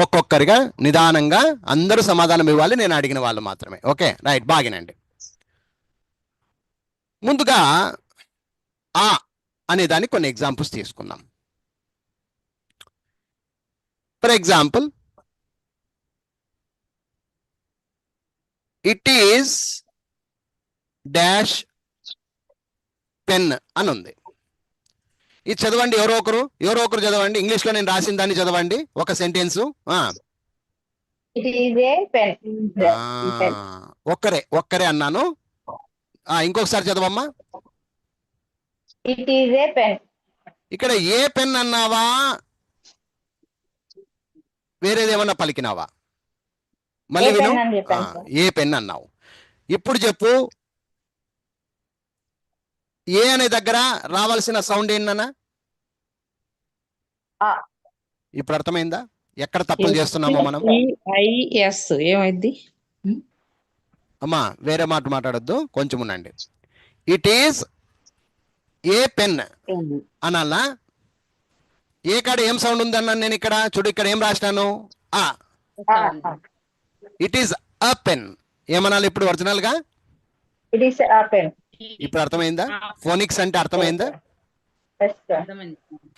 ఒక్కొక్కరిగా నిదానంగా అందరూ సమాధానం ఇవ్వాలి, నేను అడిగిన వాళ్ళు మాత్రమే. ఓకే, రైట్, బాగినండి. ముందుగా ఆ అనే దానికి కొన్ని ఎగ్జాంపుల్స్ తీసుకుందాం. For example, it is dash pen అని ఉంది. ఇది చదవండి, ఎవరో ఒకరు చదవండి. ఇంగ్లీష్ లో నేను రాసిన దాన్ని చదవండి, ఒక సెంటెన్స్. ఒక్కరే అన్నాను. ఇంకొకసారి చదవమ్మా. It is a pen. ఇక్కడ ఏ పెన్ అన్నావా, వేరేదేమన్నా పలికినావా? మళ్ళీ విను. ఏ పెన్ అన్నావు. ఇప్పుడు చెప్పు, ఏ అనే దగ్గర రావాల్సిన సౌండ్ ఏంటన్నా? ఇప్పుడు అర్థమైందా ఎక్కడ తప్పులు చేస్తున్నామో మనం? IS ఏమైంది? అమ్మా, వేరే మాట మాట్లాడొద్దు, కొంచెం ఉండండి. ఇట్ ఈస్ ఏ పెన్ అనాలా? ఏ కాడ ఏం సౌండ్ ఉంది అన్నాను నేను ఇక్కడ. చూడు, ఇక్కడ ఏం రాసినాను? ఆ. ఇట్ ఈస్ అ పెన్ ఏమనాలి ఇప్పుడు ఒరిజినల్ గా? ఇట్ ఈస్ ఆ పెన్. ఇప్పుడు అర్థమైందా? ఫోనిక్స్ అంటే అర్థమైందా?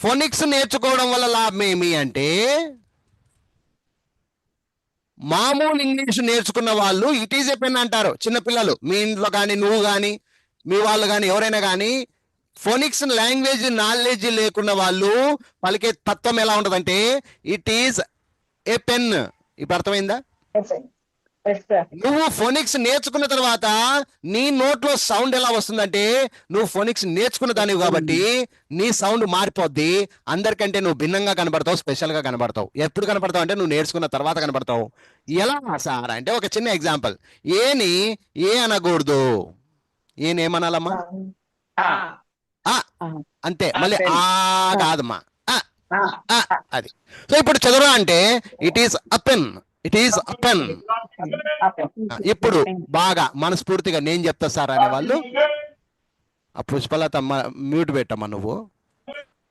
ఫోనిక్స్ నేర్చుకోవడం వల్ల లాభం ఏమి అంటే, మామూలు ఇంగ్లీష్ నేర్చుకున్న వాళ్ళు ఇట్ ఈజ్ ఏ పెన్ అంటారు. చిన్నపిల్లలు, మీ ఇంట్లో కానీ, నువ్వు కానీ, మీ వాళ్ళు కానీ, ఎవరైనా కానీ, ఫోనిక్స్ లాంగ్వేజ్ నాలెడ్జ్ లేకున్న వాళ్ళు పలికే తత్వం ఎలా ఉంటదంటే, ఇట్ ఈజ్ ఏ పెన్. ఇప్పుడు అర్థమైందా? నువ్వు ఫోనిక్స్ నేర్చుకున్న తర్వాత నీ నోట్లో సౌండ్ ఎలా వస్తుందంటే, నువ్వు ఫోనిక్స్ నేర్చుకున్న దానివి కాబట్టి నీ సౌండ్ మారిపోద్ది. అందరికంటే నువ్వు భిన్నంగా కనబడతావు, స్పెషల్ గా కనబడతావు. ఎప్పుడు కనబడతావు అంటే, నువ్వు నేర్చుకున్న తర్వాత కనబడతావు. ఎలా సార్ అంటే, ఒక చిన్న ఎగ్జాంపుల్. ఏని ఏ అనకూడదు, ఏమనాలమ్మా? అంతే. మళ్ళీ ఆ కాదమ్మా, అది. సో ఇప్పుడు చదువు అంటే, it is a pen, it is a pen. ఇప్పుడు బాగా మనస్ఫూర్తిగా నేను చెప్తా సార్ అనే వాళ్ళు, ఆ పుష్పలత మ్యూట్ పెట్టమ్మా. నువ్వు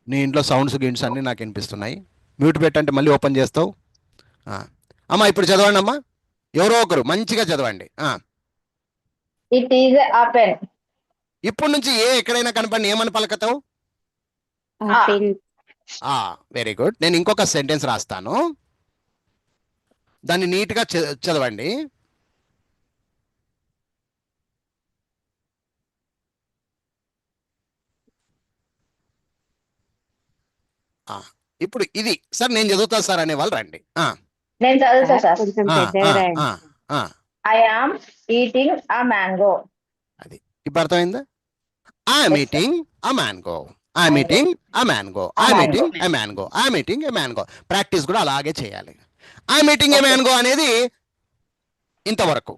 నీ ఇంట్లో సౌండ్స్ గిన్స్ అన్ని నాకు వినిపిస్తున్నాయి. మ్యూట్ పెట్టంటే మళ్ళీ ఓపెన్ చేస్తావు. అమ్మా ఇప్పుడు చదవండి అమ్మా, ఎవరో ఒకరు మంచిగా చదవండి. ఇట్ ఈజ్ ఆ పెన్. ఇప్పుడు నుంచి ఏ ఎక్కడైనా కనపడి ఏమని పలకతావు? Very good. నేను ఇంకొక సెంటెన్స్ రాస్తాను, దాన్ని నీట్ గా చదవండి. ఇప్పుడు ఇది సార్ నేను చదువుతా సార్ అనే వాళ్ళు రండి. నేను చదువుతా సార్. కొంచెం పెద్దగా రాయండి. I am eating a mango. అది ఇప్పుడు అర్థమైందా? I'm eating a mango, I'm eating a mango, I'm eating a mango, I'm eating a mango. Practice కూడా అలాగే చేయాలి. ఐఎమ్ ఈటింగ్ ఎ మ్యాంగో అనేది ఇంతవరకు.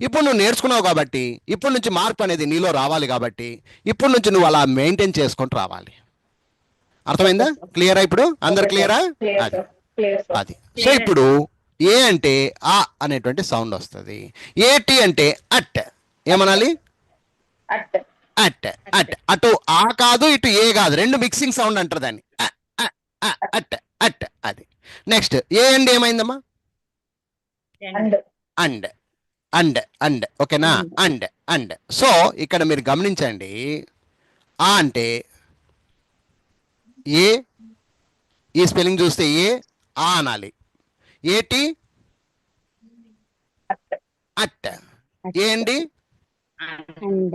ఇప్పుడు నువ్వు నేర్చుకున్నావు కాబట్టి, ఇప్పటి నుంచి మార్పు అనేది నీలో రావాలి కాబట్టి, ఇప్పటి నుంచి నువ్వు అలా మెయింటైన్ చేసుకుంటూ రావాలి. అర్థమైందా? క్లియరా? ఇప్పుడు అందరు క్లియరా? అది. సో ఇప్పుడు ఏ అంటే ఆ అనేటువంటి సౌండ్ వస్తుంది. ఏటి అంటే అట్. ఏమనాలి? at, at. అట్. అటు ఆ కాదు, ఇటు ఏ కాదు, రెండు మిక్సింగ్ సౌండ్ అంటారు దాన్ని. అట్. అట్. అది. నెక్స్ట్ ఏ అండ్ ఏమైందమ్మా? and, and. అండ్. అండ్. ఓకేనా? అండ్. అండ్. సో ఇక్కడ మీరు గమనించండి, ఆ అంటే ఏ, ఈ స్పెల్లింగ్ చూస్తే ఏ ఆ అనాలి. ఏటి అట్. ఏంటి అండ్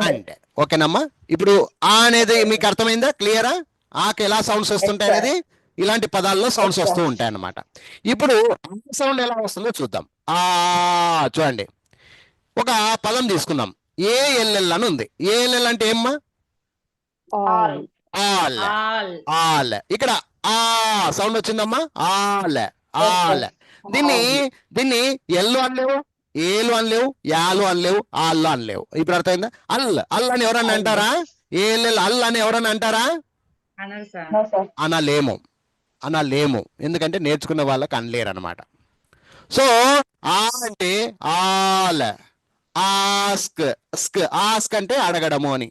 అండ్. ఓకేనమ్మా? ఇప్పుడు ఆ అనేది మీకు అర్థమైందా? క్లియరా? ఆకి ఎలా సౌండ్స్ వస్తుంటాయి అనేది ఇలాంటి పదాల్లో సౌండ్స్ వస్తూ ఉంటాయి అన్నమాట. ఇప్పుడు సౌండ్ ఎలా వస్తుందో చూద్దాం. ఆ చూడండి, ఒక పదం తీసుకుందాం. ఏఎల్ఎల్ అని ఉంది. ఏఎల్ఎల్ అంటే ఏమ్మా? All all. ఆల్. ఇక్కడ ఆ సౌండ్ వచ్చిందమ్మా. ఆల్. ఆల్. దీన్ని ఎల్లు అనలేవు, ఏలు అనలేవు, యాలు అనలేవు, ఆళ్ళు అనలేవు. ఇప్పుడు అర్థమైందా? అల్ అని ఎవరన్నా అంటారా? ఏఎల్ఎల్ అల్ అని ఎవరన్నా అంటారా? no sir, అనలేము. అనలేము. ఎందుకంటే నేర్చుకున్న వాళ్ళకి అనలేరు అనమాట. సో ఆ అంటే ఆల్. ఆస్క్. ఆస్క్ అంటే అడగడము అని.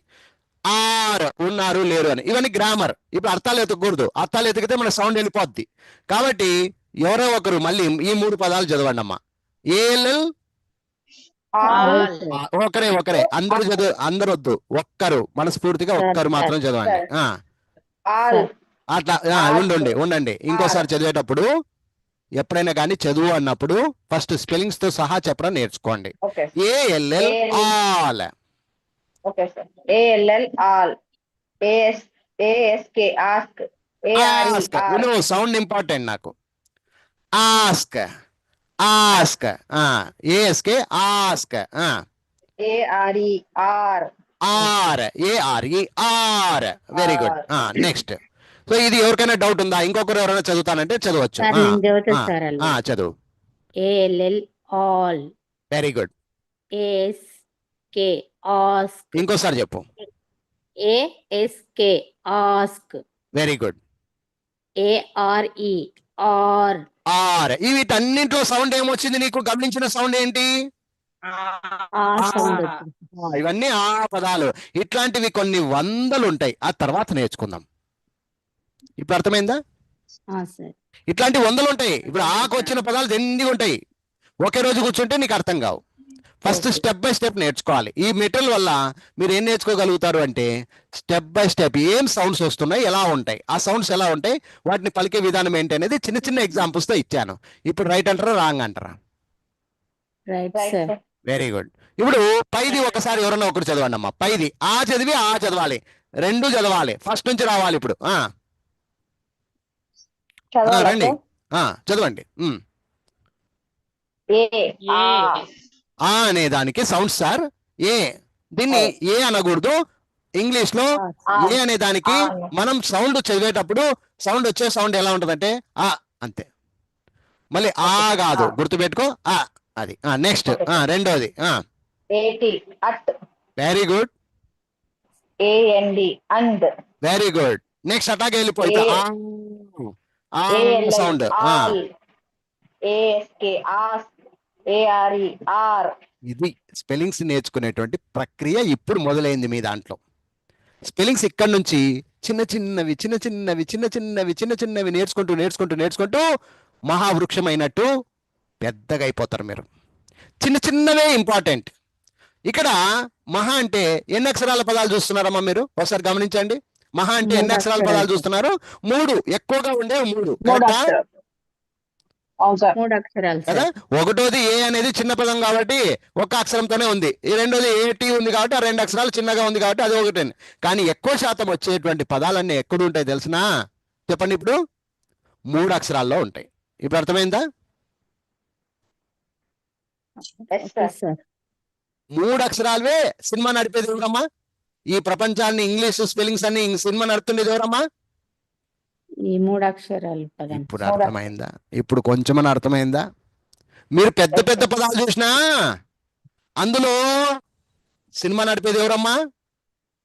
ఆర్ ఉన్నారు లేరు అని. ఇవన్నీ గ్రామర్. ఇప్పుడు అర్థాలు ఎతకూడదు. అర్థాలు ఎతికితే మన సౌండ్ వెళ్ళిపోద్ది. కాబట్టి ఎవరో ఒకరు మళ్ళీ ఈ 3 పదాలు చదవండి అమ్మా. ఏఎల్ఎల్. all, ఒకరే అందరు వద్దు, ఒక్కరు మనస్ఫూర్తిగా ఒక్కరు మాత్రం చదవండి. all, అట్లా ఉండండి. ఇంకోసారి చదివేటప్పుడు ఎప్పుడైనా కానీ చదువు అన్నప్పుడు ఫస్ట్ స్పెల్లింగ్స్ తో సహా చెప్పడం నేర్చుకోండి. okay, A L L all. okay sir, all, all, ask, ask, ask. are, sound important నాకు. Ask. Ask. A S K ask. are, are, are. A R E are. Very good. Next. So ఇది ఎవరికైనా డౌట్ ఉందా? ఇంకొకరు ఎవరైనా చదువుతానంటే చదవచ్చు. సార్ నేను చదువుతా సార్ అలా. చదువు. A L L all, very good. A S K ask, ఇంకోసారి చెప్పు. A S K ask, very good. A R E are. Are. వీటన్నింటిలో సౌండ్ ఏమొచ్చింది నీకు? గమనించిన సౌండ్ ఏంటి? ఆ సౌండ్ వచ్చింది. ఇవన్నీ ఆ పదాలు. ఇట్లాంటివి కొన్ని వందలు ఉంటాయి, ఆ తర్వాత నేర్చుకుందాం. ఇప్పుడు అర్థమైందా? సార్ ఇట్లాంటి వందలు ఉంటాయి. ఇప్పుడు ఆకు వచ్చిన పదాలు ఎన్ని ఉంటాయి. ఒకే రోజు కూర్చుంటే నీకు అర్థం కావు. ఫస్ట్ స్టెప్ బై స్టెప్ నేర్చుకోవాలి. ఈ మెటీరియల్ వల్ల మీరు ఏం నేర్చుకోగలుగుతారు అంటే స్టెప్ బై స్టెప్ ఏం సౌండ్స్ వస్తున్నాయి, ఎలా ఉంటాయి, ఆ సౌండ్స్ ఎలా ఉంటాయి, వాటిని పలికే విధానం ఏంటి అనేది చిన్న చిన్న ఎగ్జాంపుల్స్ తో ఇచ్చాను. ఇప్పుడు రైట్ అంటారా రాంగ్ అంటారా? Right right sir. sir, very good. ఇప్పుడు పైది ఒకసారి ఎవరన్నా ఒకరు చదవండి అమ్మా. పైది ఆ చదివి ఆ చదవాలి, రెండు చదవాలి, ఫస్ట్ నుంచి రావాలి. ఇప్పుడు చదవాలా రండి. sir? చదవండి. ఆ అనే దానికి సౌండ్ సార్ ఏ. దీన్ని ఏ అనకూడదు. ఇంగ్లీష్ లో ఏ అనే దానికి మనం సౌండ్ చదివేటప్పుడు సౌండ్ వచ్చే సౌండ్ ఎలా ఉంటదంటే ఆ అంతే. మళ్ళీ ఆ కాదు, గుర్తుపెట్టుకో. అది. నెక్స్ట్ రెండోది. at, very good. and, very good. Next attack వెళ్ళిపోయి sound. all, ask, ask, are, are, ఇది స్పెల్లింగ్స్ నేర్చుకునేటువంటి ప్రక్రియ ఇప్పుడు మొదలైంది మీ దాంట్లో. స్పెల్లింగ్స్ ఇక్కడ నుంచి చిన్న చిన్నవి నేర్చుకుంటూ మహావృక్షమైనట్టు పెద్దగా అయిపోతారు మీరు. చిన్నవే ఇంపార్టెంట్. ఇక్కడ మహా అంటే ఎన్ని అక్షరాల పదాలు చూస్తున్నారమ్మా మీరు? ఒకసారి గమనించండి. మహా అంటే ఎన్ని అక్షరాల పదాలు చూస్తున్నారు? 3. ఎక్కువగా ఉండే 3. కరెక్టా? అవును సార్, 3 అక్షరాలు కదా. సార్. ఒకటోది ఏ అనేది చిన్న పదం కాబట్టి ఒక్క అక్షరంతోనే ఉంది. ఈ రెండోది ఏటి ఉంది కాబట్టి ఆ 2 అక్షరాలు చిన్నగా ఉంది కాబట్టి అది ఒకటే. కానీ ఎక్కువ శాతం వచ్చేటువంటి పదాలన్నీ ఎక్కడ ఉంటాయి తెలిసినా? చెప్పండి. ఇప్పుడు 3 అక్షరాల్లో ఉంటాయి. ఇప్పుడు అర్థమైందా? yes sir, సార్ 3 అక్షరాలవే సినిమా నడిపేది ఎవరమ్మా? ఈ ప్రపంచాన్ని ఇంగ్లీష్ స్పెల్లింగ్స్ అన్ని సినిమా నడుపుతుండేది ఎవరమ్మా? ఈ 3 అక్షరాలు పదం. ఇప్పుడు అర్థమైందా? ఇప్పుడు కొంచెమని అర్థమైందా? మీరు పెద్ద పెద్ద పదాలు చూసినా అందులో సినిమా నడిపేది ఎవరమ్మా?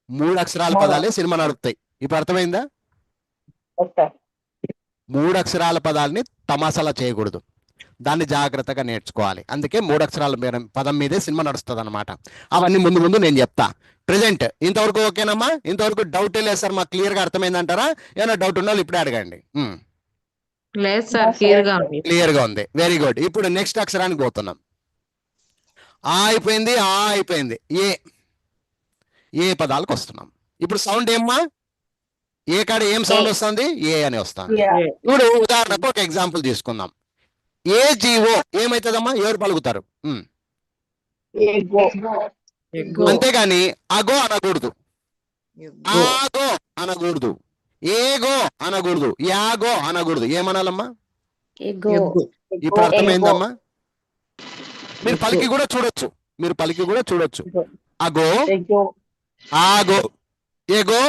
3 అక్షరాల పదాలే సినిమా నడుపుతాయి. ఇప్పుడు అర్థమైందా? yes sir, 3 అక్షరాల పదాలని తమాషాలా చేయకూడదు. దాన్ని జాగ్రత్తగా నేర్చుకోవాలి. అందుకే 3 అక్షరాల పదం మీదే సినిమా నడుస్తుంది అనమాట. అవన్నీ ముందు ముందు నేను చెప్తా. ప్రెజెంట్ ఇంతవరకు ఓకేనమ్మా? ఇంతవరకు డౌట్ లేదు సార్, మాకు క్లియర్గా అర్థమైందంటారా? ఏమైనా డౌట్ ఉన్న వాళ్ళు ఇప్పుడే అడగండి. లేదు సార్, క్లియర్ గా ఉంది. క్లియర్గా ఉంది, వెరీ గుడ్. ఇప్పుడు నెక్స్ట్ అక్షరానికి పోతున్నాం. ఆ అయిపోయింది, ఆ అయిపోయింది, ఏ పదాలకు వస్తున్నాం. ఇప్పుడు సౌండ్ ఏమ్మా? ఏ కాడ ఏం సౌండ్ వస్తుంది? ఏ అని వస్తుంది. ఇప్పుడు ఉదాహరణకు ఒక ఎగ్జాంపుల్ తీసుకుందాం. ఏ జీవో ఏమైతుందమ్మా? ఎవరు పలుకుతారు? ఎగ్గు. అంతేగాని అగో అనకూడదు, ఎగ్గు. ఆగో అనకూడదు, ఏగో అనకూడదు, యాగో అనకూడదు. ఏమనాలమ్మా? ఎగో. ఎగ్గు. ఇప్పుడు అర్థమైందమ్మా? మీరు పలికి కూడా చూడొచ్చు, మీరు పలికి కూడా చూడొచ్చు. అగో, ఆగో, ఎగో,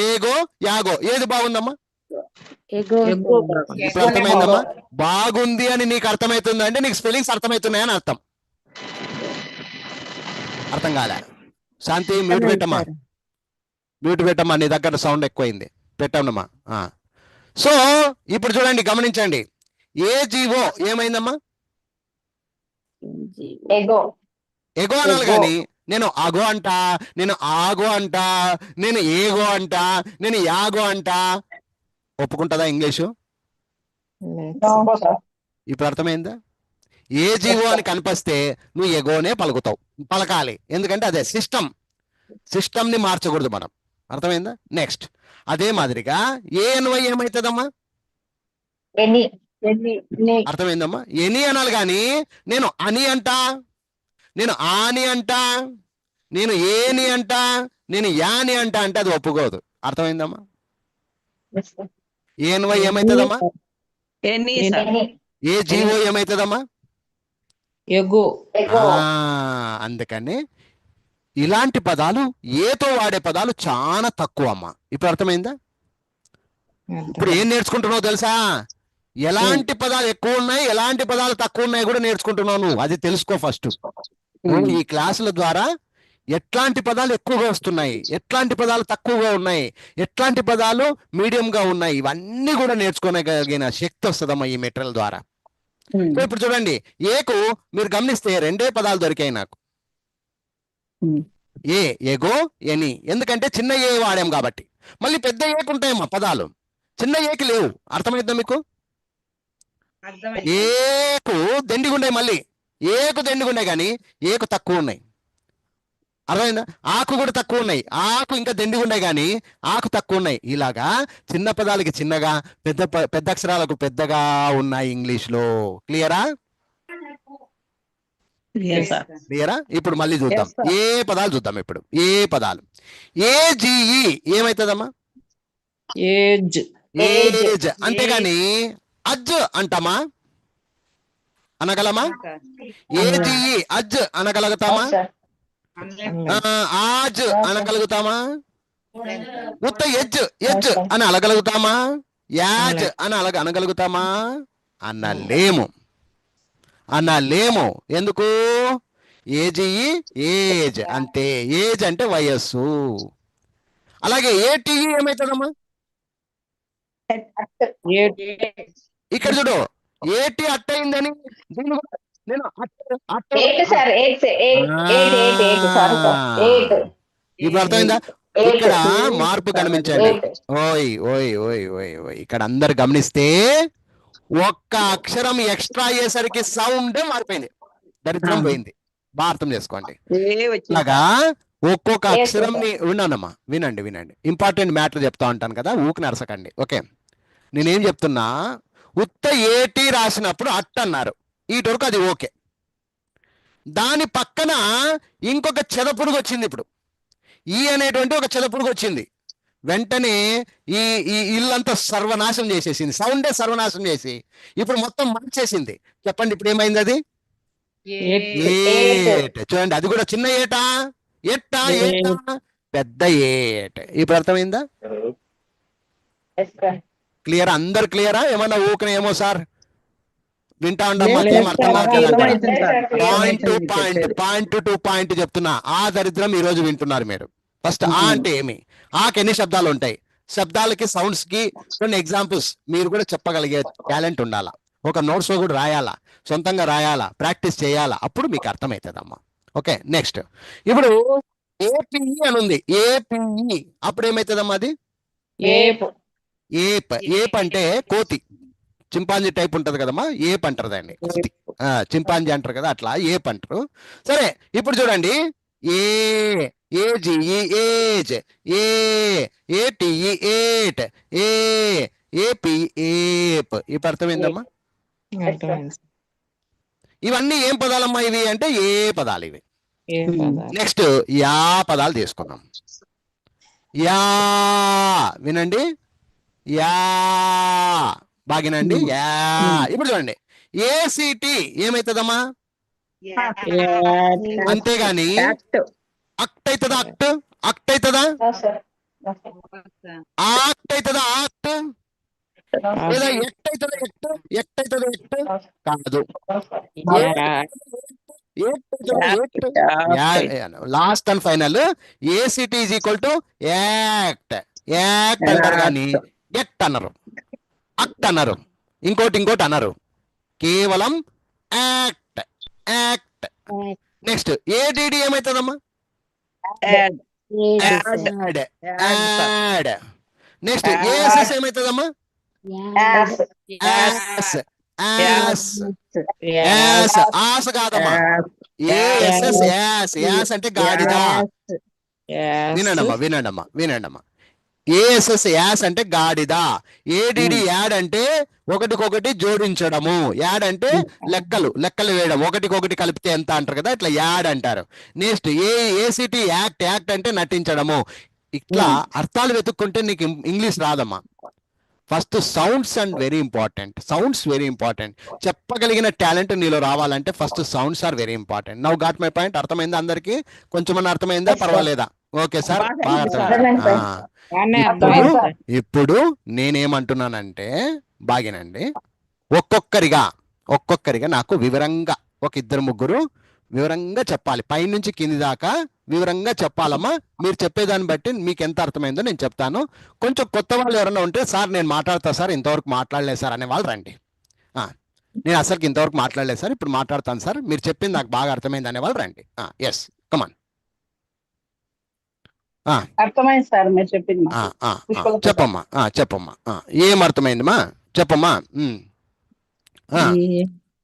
ఏగో, యాగో. ఏది బాగుందమ్మా? ఎగో. ఎగ్గు బాగుంది. ఇప్పుడు అర్థమైందమ్మా? బాగుంది అని నీకు అర్థమవుతుంది అంటే నీకు స్పెల్లింగ్స్ అర్థమవుతున్నాయని అర్థం. అర్థం కాలే? శాంతి మ్యూట్ పెట్టమ్మా, మ్యూట్ పెట్టమ్మా, నీ దగ్గర సౌండ్ ఎక్కువైంది, పెట్టమ్మా. సో ఇప్పుడు చూడండి, గమనించండి. ఏ జీవో ఏమైందమ్మా? ఎగో. ఎగో అనాలి కానీ నేను అగో అంట, నేను ఆగో అంట, నేను ఏగో అంట, నేను యాగో అంట. ఒప్పుకుంటుందా ఇంగ్లీషు? ఇప్పుడు అర్థమైందా? ఏ జీవో అని కనిపిస్తే నువ్వు ఎగోనే పలుకుతావు, పలకాలి. ఎందుకంటే అదే సిస్టమ్ ని మార్చకూడదు మనం. అర్థమైందా? నెక్స్ట్ అదే మాదిరిగా ఏఎన్వై ఏమవుతుందమ్మా? ఎని. అర్థమైందమ్మా? ఎని అనాలి కానీ నేను అని అంట, నేను ఆని అంట, నేను ఏని అంట, నేను యాని అంట అంటే అది ఒప్పుకోదు. అర్థమైందమ్మా? ఏఎన్వై ఏమవుతుందమ్మా? ఎని. ఏ జీవో ఏమవుతుందమ్మా? ఎగ్గు. ఎగో. అందుకని ఇలాంటి పదాలు ఏతో వాడే పదాలు చాలా తక్కువ అమ్మా. ఇప్పుడు అర్థమైందా? ఇప్పుడు ఏం నేర్చుకుంటున్నావు తెలుసా? ఎలాంటి పదాలు ఎక్కువ ఉన్నాయి, ఎలాంటి పదాలు తక్కువ ఉన్నాయి కూడా నేర్చుకుంటున్నావు నువ్వు. అది తెలుసుకో ఫస్ట్. ఈ క్లాసుల ద్వారా ఎట్లాంటి పదాలు ఎక్కువగా వస్తున్నాయి, ఎట్లాంటి పదాలు తక్కువగా ఉన్నాయి, ఎట్లాంటి పదాలు మీడియంగా ఉన్నాయి, ఇవన్నీ కూడా నేర్చుకోగలిగిన శక్తి వస్తుందమ్మా ఈ మెటీరియల్ ద్వారా. సో ఇప్పుడు చూడండి, ఏకు మీరు గమనిస్తే 2 పదాలు దొరికాయి నాకు. ఏ, ఎగో, ఎని. ఎందుకంటే చిన్న ఏ వాడాం కాబట్టి. మళ్ళీ పెద్ద ఏకు ఉంటాయమ్మా పదాలు, చిన్న ఏకి లేవు. అర్థమైందా మీకు? ఏకు దండిగుండే, మళ్ళీ ఏకు దండిగుండే కానీ ఏకు తక్కువ ఉన్నాయి. అర్థమైందా? ఆకు కూడా తక్కువ ఉన్నాయి, ఆకు ఇంకా దండిగా ఉన్నాయి కానీ ఆకు తక్కువ ఉన్నాయి. ఇలాగా చిన్న పదాలకి చిన్నగా, పెద్ద అక్షరాలకు పెద్దగా ఉన్నాయి ఇంగ్లీష్ లో. క్లియరా? క్లియరా? ఇప్పుడు మళ్ళీ చూద్దాం ఏ పదాలు చూద్దాం. ఇప్పుడు ఏ పదాలు. ఏజిఈ ఏమైతుందమ్మా? ఏజ్. ఏజ్. అంతేగాని అజ్ అంటామా? అనగలమా? ఏజిఈ అజ్ అనగలుగుతామా? ఆజ్ అనగలుగుతామా? ఉత్త ఎజ్ అని అనగలుగుతామా? యాజ్ అని అనగలుగుతామా? అనలేము. ఎందుకు? ఏజిఈ ఏజ్ అంటే, ఏజ్ అంటే వయస్సు. అలాగే ఏటిఈ ఏమైతుందమ్మా? ఇక్కడ చూడు, ఏటి అట్టయిందని దీన్ని కూడా నేను ఇప్పుడు అర్థమైందా? ఇక్కడ మార్పు కనిపించండి. ఓయ్ ఓయ్ ఓయ్ ఓయ్ ఓయ్, ఇక్కడ అందరు గమనిస్తే ఒక్క అక్షరం ఎక్స్ట్రా అయ్యేసరికి సౌండ్ మారిపోయింది, దరిద్రం పోయింది. బాగా అర్థం చేసుకోండి. ఇలాగా ఒక్కొక్క అక్షరం ని విన్నానమ్మా, వినండి. ఇంపార్టెంట్ మ్యాటర్ చెప్తా ఉంటాను కదా, ఊకి నరసకండి. ఓకే, నేనేం చెప్తున్నా, ఉత్త ఏటి రాసినప్పుడు అట్ట అన్నారు, ఇటు వరకు అది ఓకే. దాని పక్కన ఇంకొక చెదపురుగు వచ్చింది. ఇప్పుడు ఈ అనేటువంటి ఒక చెదపురుగు వచ్చింది, వెంటనే ఈ ఈ ఇల్లంతా సర్వనాశం చేసేసింది. సౌండే సర్వనాశం చేసి ఇప్పుడు మొత్తం మార్చేసింది. చెప్పండి ఇప్పుడు ఏమైంది? అది ఏట్. చూడండి, అది కూడా చిన్న ఏటా, ఏటా, పెద్ద ఏట్. ఇప్పుడు అర్థమైందా? క్లియర్? అందరు క్లియరా? ఏమన్నా ఊకనే ఏమో సార్ వింటా ఉంటాం, మాకేం అర్థం కావట్లేదు. పాయింట్ టు పాయింట్ చెప్తున్నా. ఆ దరిద్రం ఈ రోజు వింటున్నారు మీరు. ఫస్ట్ ఆ అంటే ఏమి, ఆకి ఎన్ని శబ్దాలు ఉంటాయి, శబ్దాలకి సౌండ్స్ కి కొన్ని ఎగ్జాంపుల్స్ మీరు కూడా చెప్పగలిగే టాలెంట్ ఉండాలా. ఒక నోట్స్ కూడా రాయాలా, సొంతంగా రాయాలా, ప్రాక్టీస్ చేయాలా, అప్పుడు మీకు అర్థమవుతుందమ్మా. ఓకే, నెక్స్ట్ ఇప్పుడు ఏపీఈ అని ఉంది. ఏపీఈ అప్పుడు ఏమవుతుందమ్మా అది? ఏపు. ఏప్ అంటే కోతి, చింపాంజీ టైప్ ఉంటది కదమ్మా, ఏప్ అంటారు దాన్ని, కోతి. చింపాంజీ అంటారు కదా, అట్లా ఏప్ అంటారు. సరే, ఇప్పుడు చూడండి, A A G E age, A A T E ate, A A P ape. ఇప్పుడు అర్థమైందమ్మా? అర్థమైంది. ఇవన్నీ ఏం పదాలమ్మా ఇవి అంటే? ఏ పదాలు ఇవి. ఏం పదాలు? నెక్స్ట్ యా పదాలు తీసుకుందాం. యా, వినండి, యా బాగినండి, యా. ఇప్పుడు చూడండి, ఏసిటి ఏమైతుందమ్మా? అంతేగాని అక్ట్ అవుతుందా? అక్ట్ అవుతుందా? No, sir. No, sir. Act అవుతుందా? Act No, sir. లేదా ఎక్ట్ అవుతుందా? ఎక్ట్ అవుతుందా? Act No, sir. కాదు. No, sir. Last and final A C T is equal to act. Act అంటారు కానీ ఎక్ట్ అన్నారు, అక్ట్ అన్నారు, ఇంకోటి అన్నారు, కేవలం యాక్ట్. యాక్ట్. నెక్స్ట్ ఏడిడి ఏమైతుందమ్మా? యాడ్. యాడ్. నెక్స్ట్ ఏఎస్ఎస్ ఏమైతుందమ్మా? As. As. As. As. As కాదమ్మా, ఏఎస్ఎస్ యాస్. యాస్ అంటే గాడిద. వినండమ్మా. ఏఎస్ఎస్ యాస్ అంటే గాడిద. ఏడిడి యాడ్ అంటే ఒకటికొకటి జోడించడము. యాడ్ అంటే లెక్కలు వేయడం, ఒకటికొకటి కలిపితే ఎంత అంటారు కదా, ఇట్లా యాడ్ అంటారు. Next ఏసిటి act. యాక్ట్ అంటే నటించడము. ఇట్లా అర్థాలు వెతుక్కుంటే నీకు ఇంగ్లీష్ రాదమ్మా. First sounds and very important. Sounds very important. చెప్పగలిగిన టాలెంట్ నీలో రావాలంటే first sounds are very important. Now got my point. అర్థమైందా అందరికి? కొంచెమన్నా అర్థమైందా? పర్వాలేదా? ఓకే సార్, బాగా అర్థమైంది. ఇప్పుడు నేనేమంటున్నానంటే బాగేనండి, ఒక్కొక్కరిగా నాకు వివరంగా ఒక ఇద్దరు ముగ్గురు వివరంగా చెప్పాలి. పైనుంచి కింది దాకా వివరంగా చెప్పాలమ్మా. మీరు చెప్పేదాన్ని బట్టి మీకు ఎంత అర్థమైందో నేను చెప్తాను. కొంచెం కొత్త వాళ్ళు ఎవరైనా ఉంటే, సార్ నేను మాట్లాడతా సార్, ఇంతవరకు మాట్లాడలేదు సార్ అనే వాళ్ళు రండి. నేను అసలుకి ఇంతవరకు మాట్లాడలేదు సార్, ఇప్పుడు మాట్లాడతాను సార్, మీరు చెప్పింది నాకు బాగా అర్థమైంది అనే వాళ్ళు రండి. ఎస్, కమాన్. అర్థమైంది సార్ మీరు చెప్పింది. చెప్పమ్మా. ఏం అర్థమైందమ్మా? చెప్పమ్మా.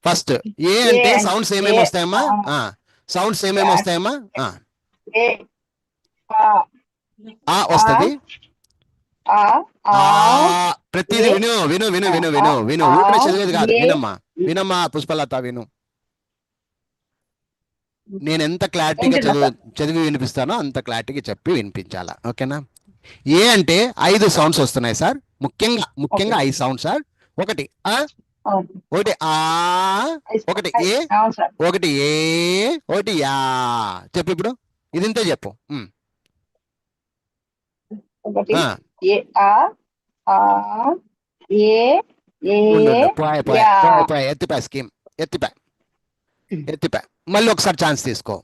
ఫస్ట్ ఏ అంటే సౌండ్స్ ఏమేమి వస్తాయమ్మా? సౌండ్స్ ఏమేమి వస్తాయమ్మా? ఆ వస్తుంది. ప్రతిదీ విను. ఊపిరి చదివేది కాదు, వినమ్మా పుష్పలత, విను. నేను ఎంత క్లారిటీగా చదివి వినిపిస్తానో అంత క్లారిటీగా చెప్పి వినిపించాలా, ఓకేనా? ఏ అంటే 5 సౌండ్స్ వస్తున్నాయి సార్, ముఖ్యంగా 5 సౌండ్స్ సార్. ఒకటి ఆ, ఒకటి ఆ, ఒకటి ఏ, ఒకటి ఏ, ఒకటి యా. చెప్పు ఇప్పుడు, ఇదింతే చెప్పు. ఎత్తిపా స్కీమ్, ఎత్తిపా. మళ్ళీ ఒకసారి ఛాన్స్ తీసుకో.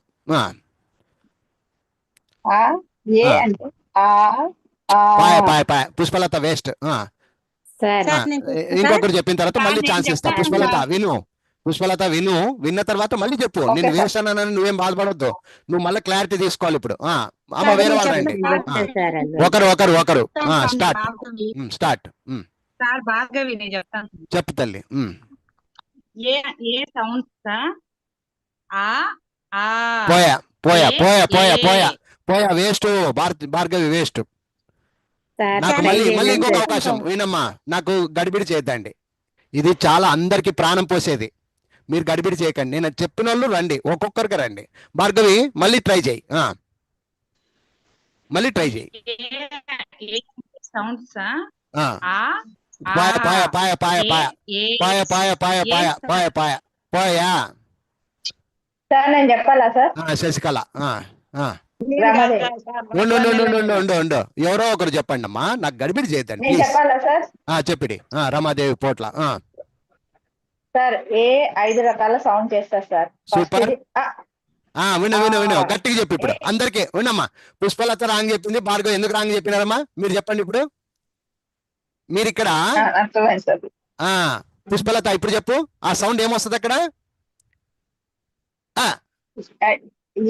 పాయ పుష్పలత వేస్ట్. ఇంకొకరు చెప్పిన తర్వాత మళ్ళీ ఛాన్స్ ఇస్తా. పుష్పలత విను, విన్న తర్వాత మళ్ళీ చెప్పు. నేను వేస్ట్ అన్నానని నువ్వేం బాధపడొద్దు, నువ్వు మళ్ళీ క్లారిటీ తీసుకోవాలి ఇప్పుడు. అమ్మ వేరే వాళ్ళు రండి. ఒకరు స్టార్ట్. చెప్పు తల్లి. పోయా వేస్ట్. భార్గవి వేస్ట్. నాకు మళ్ళీ ఇంకొక అవకాశం వినమ్మా. నాకు గడిబిడి చేయద్దండి, ఇది చాలా అందరికి ప్రాణం పోసేది. మీరు గడిబిడి చేయకండి. నేను చెప్పిన వాళ్ళు రండి, ఒక్కొక్కరికి రండి. భార్గవి మళ్ళీ ట్రై చేయి. పోయా. నేను చెప్పాలా సార్? శశికళ. ఉండు, ఎవరో ఒకరు చెప్పండి అమ్మా, నాకు గడిబిడి చేయద్దండి ప్లీజ్. చెప్పాలా సార్? చెప్పిడి. రమాదేవి పోట్ల. సార్ 5 రకాల సౌండ్ చేస్తారు సార్. సూపర్. విను గట్టిగా చెప్పు ఇప్పుడు అందరికి. వినమ్మా, పుష్పలత రాంగ్ చెప్పింది, భార్గవ్ ఎందుకు రాంగ్ చెప్పినారమ్మా మీరు చెప్పండి ఇప్పుడు. మీరు ఇక్కడ పుష్పలత ఇప్పుడు చెప్పు ఆ సౌండ్ ఏమొస్తుంది అక్కడ ఆ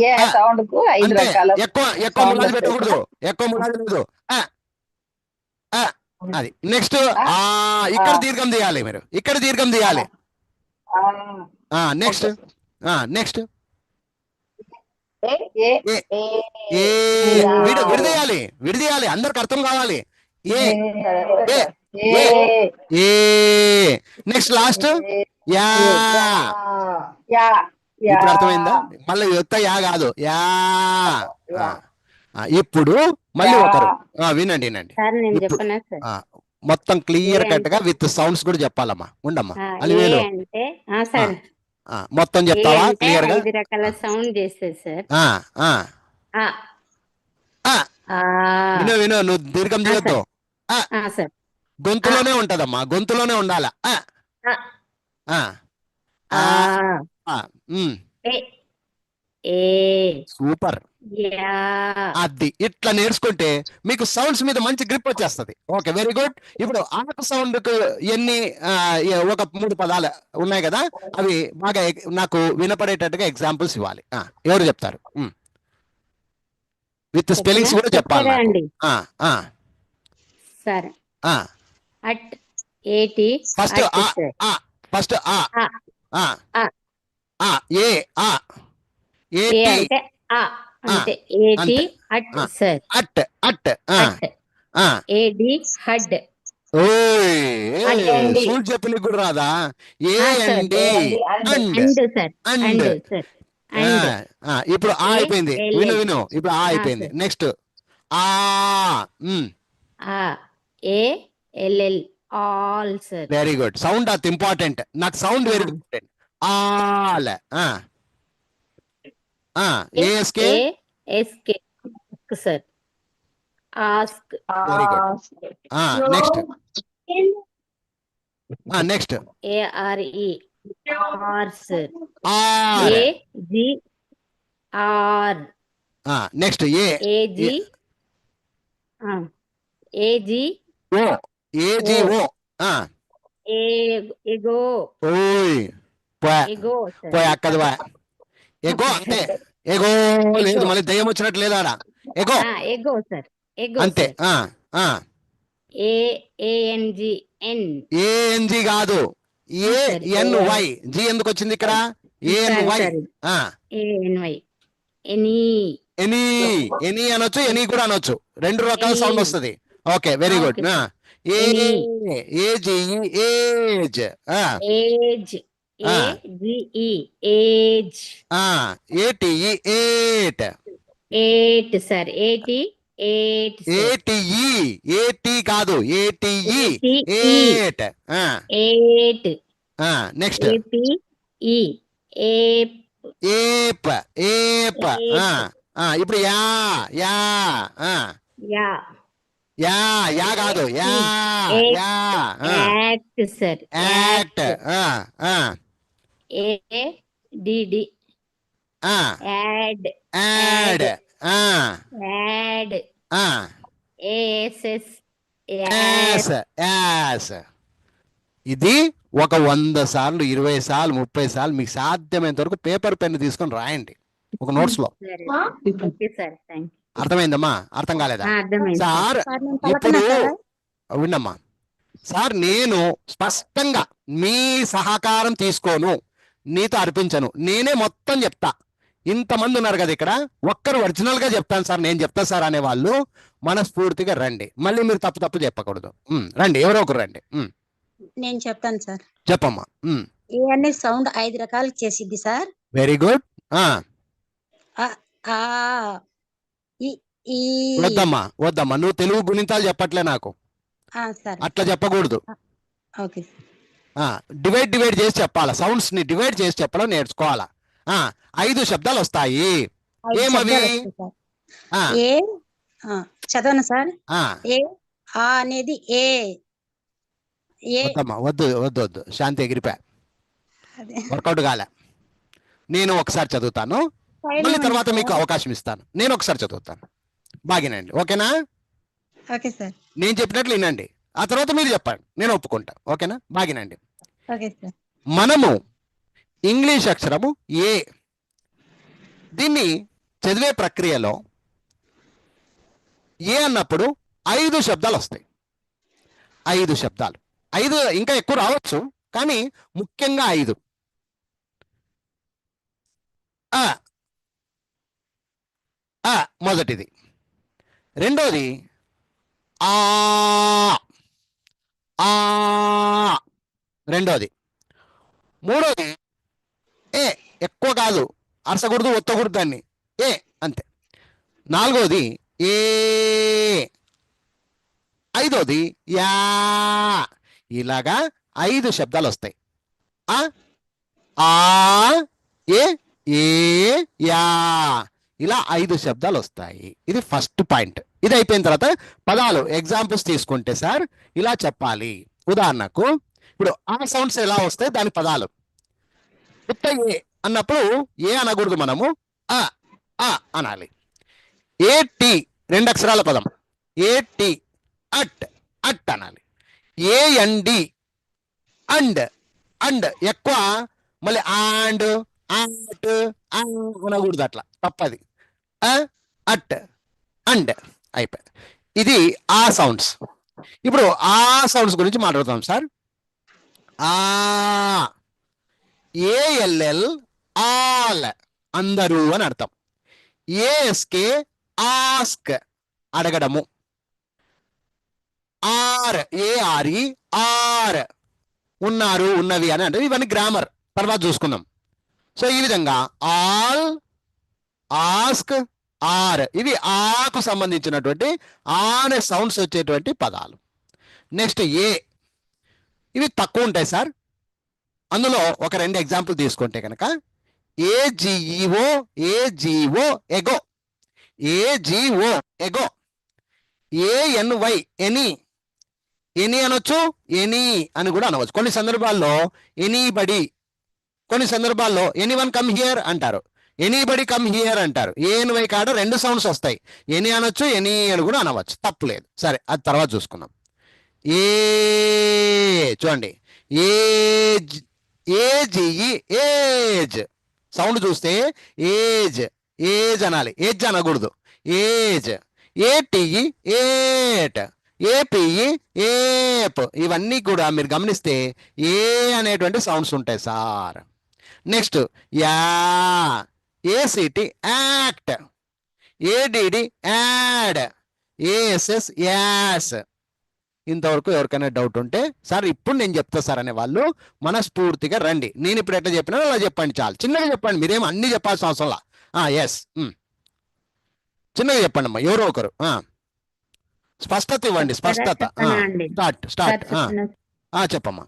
ఏ ఆ, సౌండ్ కు 5 అంతే రకాల ఎక్కువ sound ములాజు వస్తాయి. పెట్టకూడదు ఎక్కువ ములాజు లేదు ఆ ఆ అది నెక్స్ట్ ఆ, ఇక్కడ ఆ. దీర్ఘం తీయాలి మీరు ఇక్కడ దీర్ఘం తీయాలి ఆ, next okay. Next A A A A A యా. విడదీయాలి విడదీయాలి అందరికి అర్థం కావాలి A A A A next last యా యా యా ఇప్పుడు అర్థమైందా మళ్ళీ యుక్త యా కాదు యా ఆ, ఇప్పుడు మళ్ళీ యా. ఒకరు వినండి వినండి సార్ నేను ఇప్పుడు చెప్పనా సార్ మొత్తం క్లియర్ ఏ కట్ గా విత్ సౌండ్స్ కూడా చెప్పాలమ్మా ఉండమ్మా ఏ అలివేలు అంటే సార్ మొత్తం ఏ చెప్తావా అంటే క్లియర్ గా 5 రకాల సౌండ్ చేస్తుంది సార్ ఆ, ఆ, ఆ ఆ. ఆ విను విను నువ్వు దీర్ఘం తీయొద్దు సార్ గొంతులోనే ఉంటదమ్మా గొంతులోనే ఉండాల ఆ ఆ, ఆ ఆ, ఉమ్, ఏ ఏ సూపర్ యా అది ఇట్లా నేర్చుకుంటే మీకు సౌండ్స్ మీద మంచి గ్రిప్ వచ్చేస్తది ఓకే వెరీ గుడ్ ఇప్పుడు ఆకు సౌండ్ కు ఎన్ని ఒక 3 పదాలు ఉన్నాయి కదా అవి బాగా నాకు వినపడేటట్టుగా ఎగ్జాంపుల్స్ ఇవ్వాలి ఎవరు చెప్తారు విత్ స్పెల్లింగ్స్ కూడా చెప్పాలి చెప్పరా నాకు. అండి ఆ, ఆ, సార్ ఆ. అట్ ఏటి ఫస్ట్ అట్ సార్ ఫస్ట్ ఆ ఆ ఆ ఏ ఏ ఏటి అంటే ఆ అంటే ఏటి అంతే. అట్ ఆ. Sir at at at A D హడ్ అటండి. సూట్ చెప్పి నీకు కూడా రాదా ఏ సార్ అండి and and sir and and sir and ఇప్పుడు ఏ, అయిపోయింది ఎల్, విను ఎల్. విను ఇప్పుడు అయిపోయింది సార్. నెక్స్ట్ ఆ ఆ A L L all sir very good sound అది ఇంపార్టెంట్ నాకు sound very important all A S K A S K sir ask very good next next A R E are sir are A G are next A G A G O A G O ago ఓయ్ ago పోయి sir అక్కది పోయ్ ఎగో అంతే ఎగో లేదు మళ్ళీ దయ్యం వచ్చినట్టు లేదా ఆడ ఎగో ఎగో సార్ ఎగో అంతే సార్ ఏఎన్జి ఎన్ ఏఎన్జి కాదు ఏఎన్వై జి ఎందుకు వచ్చింది ఇక్కడ A N Y A N Y any any any అనొచ్చు ఎనీ కూడా అనొచ్చు 2 రకాల సౌండ్ వస్తది okay very good Okay, age age age A G E age A T E ate eight sir A T eight A T E A T కాదు A T E ATE. Ate eight next A P ape ape ape ఇప్పుడు యా యా యా యా యా కాదు యా Eight. యా act sir act A D D add add add A S S as as ఇది ఒక 100 సార్లు 20 సార్లు 30 సార్లు మీకు సాధ్యమైనంత వరకు పేపర్ పెన్ తీసుకొని రాయండి ఒక నోట్స్ లో ఓకే సార్ థ్యాంక్ అర్థమైందమ్మా అర్థం కాలేదా అర్థమైంది సార్ ఇప్పుడు విన్నమ్మా సార్ నేను స్పష్టంగా మీ సహకారం తీసుకోను నీతో అర్పించను నేనే మొత్తం చెప్తా ఇంతమంది ఉన్నారు కదా ఇక్కడ ఒక్కరు ఒరిజినల్ గా చెప్తాను సార్ నేను చెప్తా సార్ అనే వాళ్ళు మనస్ఫూర్తిగా రండి మళ్ళీ మీరు తప్పు చెప్పకూడదు రండి ఎవరో ఒకరు రండి నేను చెప్తాను సార్. చెప్పమ్మా ఏ అనే సౌండ్ 5 రకాలు చేసిద్ది సార్. వెరీ గుడ్ ఆ ఆ ఈ ఈ వద్దమ్మా వద్దమ్మా నువ్వు తెలుగు గుణింతాలు చెప్పట్లే నాకు సార్. అట్లా చెప్పకూడదు ఓకే డివైడ్ చేసి చెప్పాలా సౌండ్స్ ని డివైడ్ చేసి చెప్పడం నేర్చుకోవాలా 5 శబ్దాలు వస్తాయి ఏమవి ఏ చదవను సార్. ఆ, ఏ ఆ అనేది ఏ ఏ వద్దమ్మా వద్దు వద్దు వద్దు శాంతి ఎగిరిపా అదే. వర్కౌట్ కాలే నేను ఒకసారి చదువుతాను మళ్ళీ తర్వాత మీకు అవకాశం ఇస్తాను నేను ఒకసారి చదువుతాను బాగినండి ఓకేనా ఓకే సార్. నేను చెప్పినట్లు వినండి ఆ తర్వాత మీరు చెప్పండి నేను ఒప్పుకుంటా ఓకేనా బాగినండి ఓకే సార్. మనము ఇంగ్లీష్ అక్షరము ఏ, దీన్ని చదివే ప్రక్రియలో ఏ అన్నప్పుడు 5 శబ్దాలు వస్తాయి. 5 శబ్దాలు, 5 ఇంకా ఎక్కువ రావచ్చు, కానీ ముఖ్యంగా 5. ఆ ఆ మొదటిది, రెండోది ఆ ఆ రెండోది, మూడోది ఏ, ఎక్కువ కాదు, అరసకూడదు, ఒత్తకూడదు దాన్ని, ఏ అంతే. నాలుగోది ఏ, ఐదోది యా. ఇలాగా 5 శబ్దాలు వస్తాయి. ఆ ఆ ఏ ఏ యా, ఇలా 5 శబ్దాలు వస్తాయి. ఇది ఫస్ట్ పాయింట్. ఇది అయిపోయిన తర్వాత పదాలు ఎగ్జాంపుల్స్ తీసుకుంటే సార్ ఇలా చెప్పాలి. ఉదాహరణకు ఇప్పుడు ఆ సౌండ్స్ ఎలా వస్తాయి, దాని పదాలు. ఉత్త ఏ అన్నప్పుడు ఏ అనకూడదు, మనము ఆ ఆ అనాలి. ఏ టి 2 అక్షరాల పదం, ఏ టి అట్ అట్ అనాలి. ఏ అండి అండ్ అండ్ ఎక్కువ, మళ్ళీ ఆండ్ ఆట్ అనకూడదు, అట్లా తప్పది. అట్ అండ్ అయిపోయి. ఇది ఆ సౌండ్స్. ఇప్పుడు ఆ సౌండ్స్ గురించి మాట్లాడుతాం సార్. ఆ ఏఎల్ఎల్ ఆల్, అందరూ అని అర్థం. ఏఎస్కే ఆస్క్, అడగడము. ఆర్ ఏఆర్ఈ ఆర్, ఉన్నారు ఉన్నవి అని అంటే ఇవన్నీ గ్రామర్ తర్వాత చూసుకుందాం. సో ఈ విధంగా ఆల్, ఆస్క్, ఆర్, ఇవి ఆకు సంబంధించినటువంటి ఆ అనే సౌండ్స్ వచ్చేటువంటి పదాలు. నెక్స్ట్ ఏ, ఇవి తక్కువ ఉంటాయి సార్. అందులో ఒక 2 ఎగ్జాంపుల్ తీసుకుంటే కనుక ఏజిఓ, ఏజిఓ ఎగో, ఏజిఓ ఎగో. ఏఎన్వై ఎనీ, ఎనీ అనొచ్చు, ఎనీ అని కూడా అనవచ్చు. కొన్ని సందర్భాల్లో ఎనీబడి, కొన్ని సందర్భాల్లో ఎనీవన్ కమ్ హియర్ అంటారు, ఎనీబడి కమ్ హియర్ అంటారు. ఏఎన్వై కాడ 2 సౌండ్స్ వస్తాయి, ఎనీ అనొచ్చు, ఎనీ అని కూడా అనవచ్చు, తప్పులేదు. సరే, అది తర్వాత చూసుకుందాం. ఏ చూడండి, ఏజ్, ఏజిఈ ఏజ్, సౌండ్ చూస్తే ఏజ్, ఏజ్ అనాలి, ఏజ్ అనకూడదు, age. A T E ate, A P E ape, ఇవన్నీ కూడా మీరు గమనిస్తే ఏ అనేటువంటి సౌండ్స్ ఉంటాయి సార్. నెక్స్ట్ యా, A C T act, A D D add, A S S as. ఇంతవరకు ఎవరికైనా డౌట్ ఉంటే సార్ ఇప్పుడు నేను చెప్తా సార్ అనే వాళ్ళు మనస్ఫూర్తిగా రండి. నేను ఇప్పుడు ఎట్లా చెప్పినా అలా చెప్పండి, చాలు. చిన్నగా చెప్పండి, మీరేం అన్ని చెప్పాల్సిన అవసరంలా. ఎస్, చిన్నగా చెప్పండి అమ్మా, ఎవరో ఒకరు. స్పష్టత ఇవ్వండి, స్పష్టత. Start start. చెప్పమ్మా.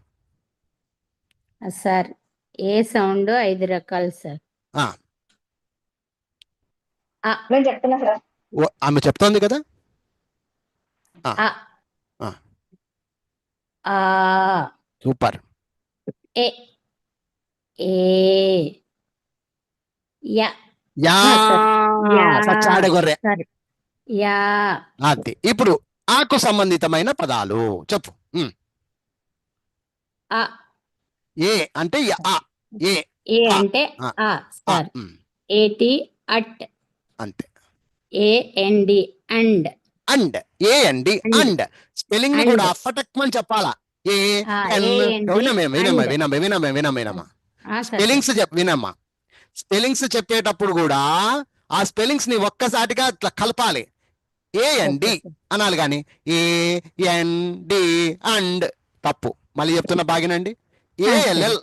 సార్ ఏ సౌండ్ 5 రకాలు సార్. నేను చెప్తున్నా సార్. ఆమె చెప్తోంది కదా. Super. A A yeah yeah, సచ్చాడ గొర్రె. యా. అది. ఇప్పుడు ఆకు సంబంధితమైన పదాలు చెప్పు. ఏ అంటే ఏ, ఏ అంటే సార్. ఏటి అట్, అంతే. ఏఎన్డి అండ్, అండ్ ఏ అండి అండ్. స్పెల్లింగ్ ని కూడా ఫటక్మని చెప్పాలా. ఏ వినమ్మా, స్పెల్లింగ్స్ వినమ్మా. స్పెల్లింగ్స్ చెప్పేటప్పుడు కూడా ఆ స్పెల్లింగ్స్ ని ఒక్కసారిగా ఇట్లా కలపాలి. ఏ అండి అనాలి, కానీ ఏఎన్డి అండ్ తప్పు. మళ్ళీ చెప్తున్నా బాగినండి. A L L,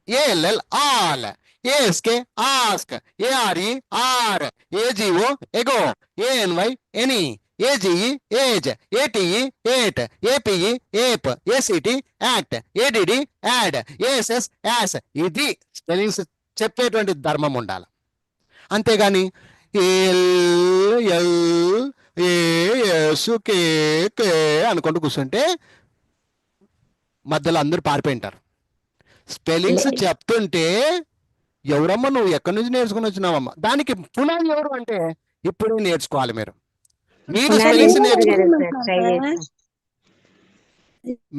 A L L all, A S K ask, A R E are, A G O ago, A N Y any, A G E age, A T E ate, A P E ape, A C T act, A D D add, A S S as. ఇది స్పెల్లింగ్స్ చెప్పేటువంటి ధర్మం ఉండాలి. అంతేగాని కే అనుకుంటూ కూర్చుంటే మధ్యలో అందరూ పారిపోయింటారు. స్పెల్లింగ్స్ చెప్తుంటే ఎవరమ్మా నువ్వు ఎక్కడి నుంచి నేర్చుకుని వచ్చినావమ్మా, దానికి పునాది ఎవరు అంటే ఇప్పుడే నేర్చుకోవాలి. మీరు స్పెల్లింగ్స్ నేర్చుకోవాలి.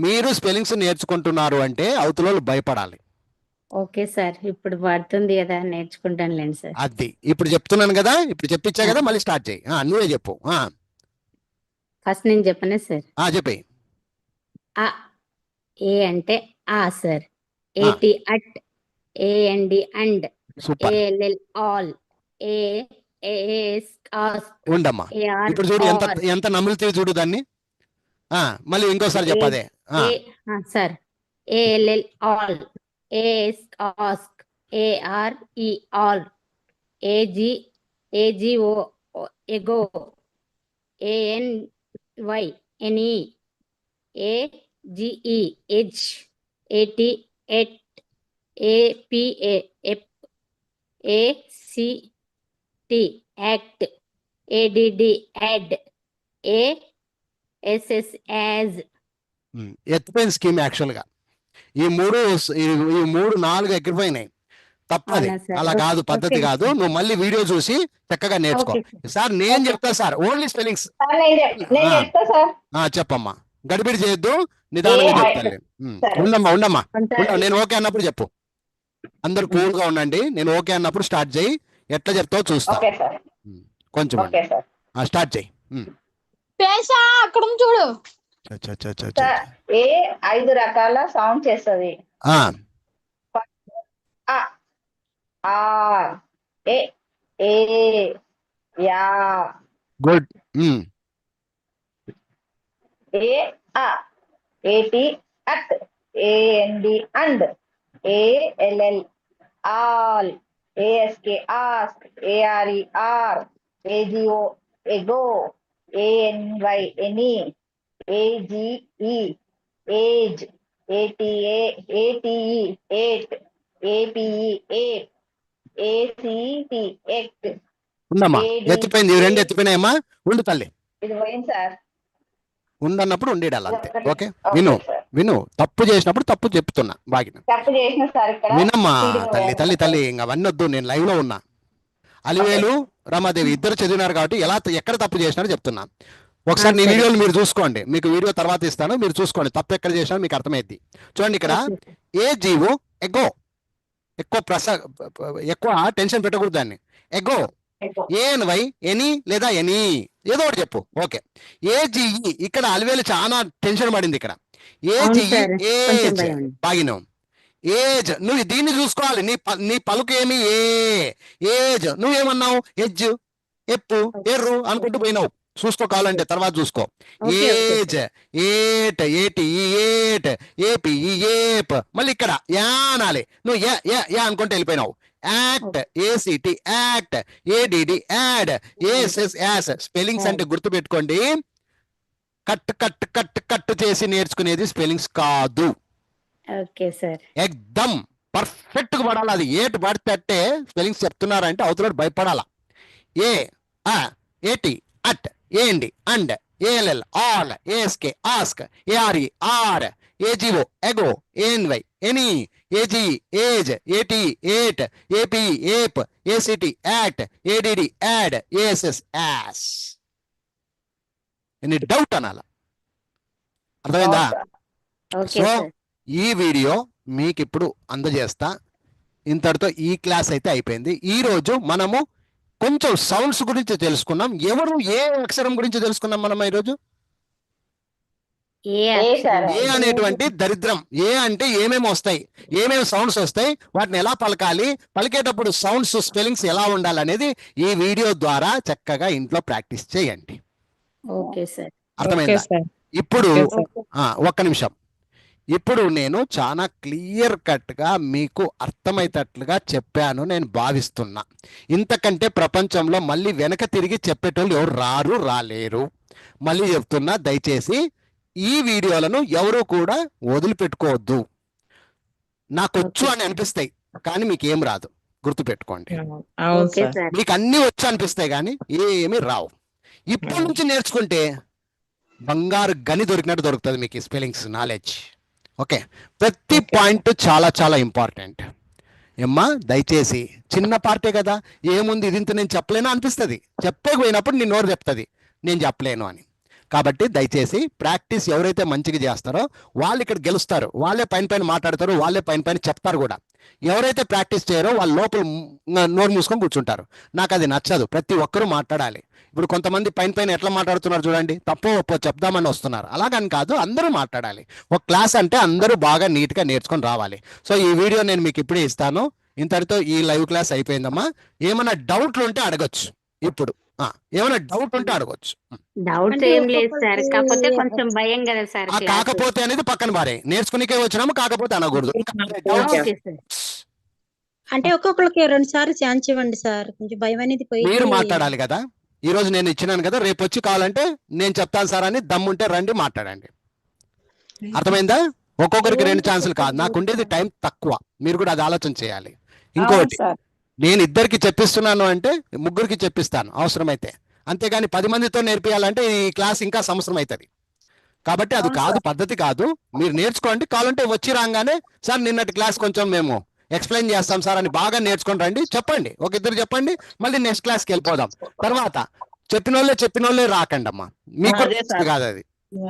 మీరు స్పెల్లింగ్స్ నేర్చుకుంటున్నారు అంటే అవతల వాళ్ళు భయపడాలి. ఓకే సార్, ఇప్పుడు పడుతుంది కదా, నేర్చుకుంటానులేండి సార్. అది ఇప్పుడు చెప్తున్నాను కదా, ఇప్పుడు చెప్పించా కదా, మళ్ళీ స్టార్ట్ చేయి. నువ్వే చెప్పు. ఫస్ట్ నేను చెప్పనే సార్. చెప్పి. ఆ ఏ అంటే ఆ sir. A T at. A N D and. Super. A L L all. A S ask. ఉండమ్మా. ఏఆర్ ఇప్పుడు చూడు ఎంత ఆర్. ఎంత నమ్ములుతీ చూడు దాన్ని. మళ్ళీ ఇంకోసారి చెప్పదే. Sir. A L L all. A S ask. A R E all. A G O ago. A N Y any. A G E age. A T ate. A P A ape. A C T act. A D D add. A S S as. ఎత్తిపోయిన స్కీమ్ యాక్చువల్ గా ఈ మూడు 4 ఎక్కిపోయినాయి. తప్పది. అవునా సార్? అలా కాదు, పద్ధతి ఓకే. కాదు. నువ్వు మళ్ళీ వీడియో చూసి చక్కగా నేర్చుకో. ఓకే సార్ నేను చెప్తా సార్, ఓన్లీ స్పెల్లింగ్స్. సార్ నేను చెప్తా సార్. చెప్పమ్మా, గడిబిడి చేయొద్దు, నిదానంగా ఏ చెప్తాను. సరే. ఉండమ్మా ఉండమ్మా కొంచెం ఉండ. నేను ఓకే అన్నప్పుడు చెప్పు. అందరు కూల్ గా ఉండండి. నేను ఓకే అన్నప్పుడు స్టార్ట్ చేయి. ఎట్లా చెప్తావో చూస్తా. Okay sir. కొంచెం ఓకే సార్. స్టార్ట్ చేయి. అక్కడ చూడు. సార్ ఏ 5 రకాల సౌండ్ చేస్తుంది. ఆ ఆ ఏ ఏ యా. గుడ్. ఏ ఆ A T at. A N D and. A L L all. A S K ask. A R E are. A G O ago. A N Y any. A G E age. A T E ate. A P E ape. A C T act. ఉండమ్మా, ఎత్తిపోయింది. ఇవి 2 ఎత్తిపోయినాయమ్మా. ఉండు తల్లి. ఇది పోయింది సార్. ఉండన్నప్పుడు ఉండేడాలి అంతే. ఓకే, ఓకే విను సార్. విను. తప్పు చేసినప్పుడు తప్పు చెప్తున్నా బాగా తప్పు చేసిన సార్ ఇక్కడ. వినమ్మా. తీయడం తల్లి తల్లి ఇంకా అవన్నీ వద్దు. నేను లైవ్ లో ఉన్నా. అలివేలు రమాదేవి ఇద్దరు చదివినారు కాబట్టి ఎక్కడ తప్పు చేసినారో చెప్తున్నా. ఒకసారి నీ సరే. వీడియోలు మీరు చూసుకోండి. మీకు వీడియో తర్వాత ఇస్తాను, మీరు చూసుకోండి. తప్పు ఎక్కడ చేసినా మీకు అర్థమైద్ది. చూడండి ఇక్కడ ఏ జీవో ఎగో. ఎక్కువ టెన్షన్ పెట్టకూడదు దాన్ని. ఎగో. ఏఎన్వై ఎనీ లేదా ఎనీ ఏదో ఒకటి చెప్పు. ఓకే. ఏజిఈ ఇక్కడ అలివేలు చాలా టెన్షన్ పడింది. ఇక్కడ అవును సార్, కొంచెం ఏజ్ భయం ఉంది. బాగినాం. ఏజ్ నువ్వు దీన్ని చూసుకోవాలి. నీ పలుకు ఏమి ఏజ్. నువ్వేమన్నావు? ఎజ్ ఎప్పు ఎర్రు అనుకుంటూ పోయినావు. చూసుకో, కావాలంటే తర్వాత చూసుకో. Okay, okay. Age ate. A T ate. A P ape. మళ్ళీ ఇక్కడ యా అనాలి. నువ్వు యా అనుకుంటే వెళ్ళిపోయినావు. Act. A C T act. A D D add. A S S as. Spellings అంటే గుర్తు పెట్టుకోండి. కట్ కట్ కట్ కట్ చేసి నేర్చుకునేది స్పెల్లింగ్స్ కాదు. Okay sir. ఎక్దమ్ పర్ఫెక్ట్ గా పడాలి. అది ఏటు పడితే అట్టే స్పెల్లింగ్స్ చెప్తున్నారంటే అవతల భయపడాలా. ఏ A T at. A N D and. A L L all. A S K ask. A R E are. A G O ago. A N Y any. A G age. A T ate. A P ape. A C T act. A D D add. A S S as. Any doubt అనాల. అర్థమైందా? Okay so sir. ఈ video మీకు ఇప్పుడు అందజేస్తా. ఇంతటితో ఈ class అయితే అయిపోయింది. ఈ రోజు మనము కొంచెం సౌండ్స్ గురించి తెలుసుకున్నాం. ఏ అక్షరం గురించి తెలుసుకున్నాం మనం ఈరోజు? ఏ ఏ సార్. అక్షరం? ఏ అనేటువంటి దరిద్రం. ఏ అంటే ఏమేమి వస్తాయి, ఏమేమి సౌండ్స్ వస్తాయి, వాటిని ఎలా పలకాలి, పలికేటప్పుడు సౌండ్స్ స్పెల్లింగ్స్ ఎలా ఉండాలి అనేది ఈ వీడియో ద్వారా చక్కగా ఇంట్లో ప్రాక్టీస్ చేయండి. Okay sir. అర్థమైందా? ఇప్పుడు ఓకే. ఒక్క నిమిషం. ఇప్పుడు నేను చాలా క్లియర్ కట్ గా మీకు అర్థమయ్యేటట్లుగా చెప్పాను నేను భావిస్తున్నా. ఇంతకంటే ప్రపంచంలో మళ్ళీ వెనక తిరిగి చెప్పేటోళ్ళు ఎవరు రాలేరు. మళ్ళీ చెప్తున్నా, దయచేసి ఈ వీడియోలను ఎవరు కూడా వదిలిపెట్టుకోవద్దు. నాకొచ్చు అని అనిపిస్తాయి కానీ మీకేం రాదు, గుర్తుపెట్టుకోండి. Okay sir. మీకు అన్ని వచ్చు అనిపిస్తాయి కానీ ఏమీ రావు. ఇప్పటి నుంచి నేర్చుకుంటే బంగారు గని దొరికినట్టు దొరుకుతుంది మీకు ఈ స్పెల్లింగ్స్ నాలెడ్జ్. ఓకే, ప్రతి పాయింట్ చాలా చాలా ఇంపార్టెంట్. ఏమ్మా దయచేసి, చిన్న పార్టే కదా, ఏముంది ఇది ఇంత నేను చెప్పలేనా అనిపిస్తుంది. చెప్పకపోయినప్పుడు నీ నోరు చెప్తుంది నేను చెప్పలేను అని. కాబట్టి దయచేసి ప్రాక్టీస్ ఎవరైతే మంచిగా చేస్తారో వాళ్ళు ఇక్కడ గెలుస్తారు, వాళ్ళే పైన పైన మాట్లాడతారు, వాళ్ళే పైన పైన చెప్తారు కూడా. ఎవరైతే ప్రాక్టీస్ చేయరో వాళ్ళు లోపల నోరు మూసుకొని కూర్చుంటారు. నాకు అది నచ్చదు, ప్రతి ఒక్కరూ మాట్లాడాలి. ఇప్పుడు కొంతమంది పైన పైన ఎట్లా మాట్లాడుతున్నారు చూడండి, తప్పో ఒప్పో చెప్దామని వస్తున్నారు. అలాగని కాదు, అందరూ మాట్లాడాలి. ఒక క్లాస్ అంటే అందరూ బాగా నీట్గా నేర్చుకొని రావాలి. సో ఈ వీడియో నేను మీకు ఇప్పుడే ఇస్తాను. ఇంతటితో ఈ లైవ్ క్లాస్ అయిపోయిందమ్మా. ఏమైనా డౌట్లు ఉంటే అడగచ్చు ఇప్పుడు. ఏమైనా డౌట్ ఉంటే అడగచ్చు. డౌట్స్ అంటే ఏం లేదు సార్, ఒక్కొక్కరికి కాకపోతే కొంచెం భయం కదా సార్ ఆ క్లాస్. కాకపోతే అనేది పక్కన బారే, నేర్చుకునికే వచ్చినాము కాకపోతే అనకూడదు. Okay sir. అంటే ఒక్కొక్కరికి 2 సార్లు ఛాన్స్ ఇవ్వండి సార్, కొంచెం భయం అనేది పోయి. మీరు మాట్లాడాలి కదా. ఈ రోజు నేను ఇచ్చినాను కదా, రేపు వచ్చి కావాలంటే నేను చెప్తాను సార్ అని దమ్ముంటే రండి మాట్లాడండి. అర్థమైందా? ఒక్కొక్కరికి 2 ఛాన్సులు కాదు, నాకు ఉండేది టైం తక్కువ. మీరు కూడా అది ఆలోచన చేయాలి. ఇంకోటి, సార్ నేను ఇద్దరికి చెప్పిస్తున్నాను అంటే ముగ్గురికి చెప్పిస్తాను అవసరమైతే. అంతేగాని 10 మందితో నేర్పియాలంటే ఈ క్లాస్ ఇంకా సంవత్సరం అవుతుంది. కాబట్టి అది కాదు, పద్ధతి కాదు. మీరు నేర్చుకోండి, కావాలంటే వచ్చి రాగానే సార్ నిన్నటి క్లాస్ కొంచెం మేము ఎక్స్ప్లెయిన్ చేస్తాం సార్ అని బాగా నేర్చుకొని రండి. చెప్పండి, ఒక ఇద్దరు చెప్పండి, మళ్ళీ నెక్స్ట్ క్లాస్కి వెళ్ళిపోదాం. తర్వాత చెప్పిన వాళ్ళే రాకండి అమ్మా, మీకు అదే సార్. కాదు అది.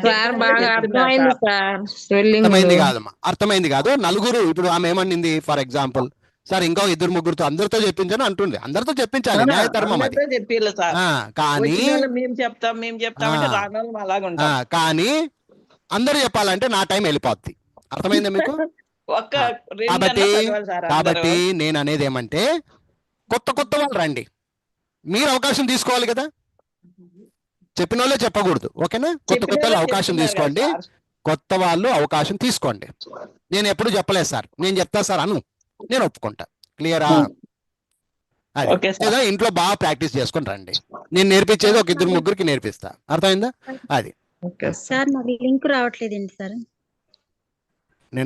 సార్ బాగా అర్థమైంది సార్. స్పెల్లింగ్ అర్థమైంది కాదమ్మా, అర్థమైంది కాదు. నలుగురు, ఇప్పుడు ఆమె ఏమనింది ఫర్ ఎగ్జాంపుల్, సార్ ఇంకో 2-3 అందరితో చెప్పించాను అంటుంది. అందరితో చెప్పించాలి, న్యాయధర్మం అది. చెప్పిల్లు సార్. కానీ వచ్చిన వాళ్ళు మేము చెప్తాం అంటే రాని వాళ్ళు అలాగ ఉంటాం. కానీ అందరూ చెప్పాలంటే నా టైం వెళ్ళిపోద్ది. అర్థమైందా మీకు? ఒక్క రెండు కాబట్టి అన్నా చదవాలి సార్ అందరూ. కాబట్టి నేను అనేది ఏమంటే కొత్త వాళ్ళు రండి, మీరు అవకాశం తీసుకోవాలి కదా. చెప్పిన వాళ్ళే చెప్పకూడదు, ఓకేనా? కొత్త చెప్పిన వాళ్ళు వాళ్ళే అవకాశం చెప్తున్నారు తీసుకోండి, కదా సార్. కొత్త వాళ్ళు అవకాశం తీసుకోండి. నేను ఎప్పుడు చెప్పలేదు సార్, నేను చెప్తా సార్ అను, నేను ఒప్పుకుంటా. క్లియరా? అది ఓకే సార్. లేదా ఇంట్లో బాగా ప్రాక్టీస్ చేసుకొని రండి. నేను నేర్పించేది ఒక 2-3 నేర్పిస్తా. అర్థమైందా? అది ఓకే సార్. సార్ నాకు లింక్ రావట్లేదండి సార్.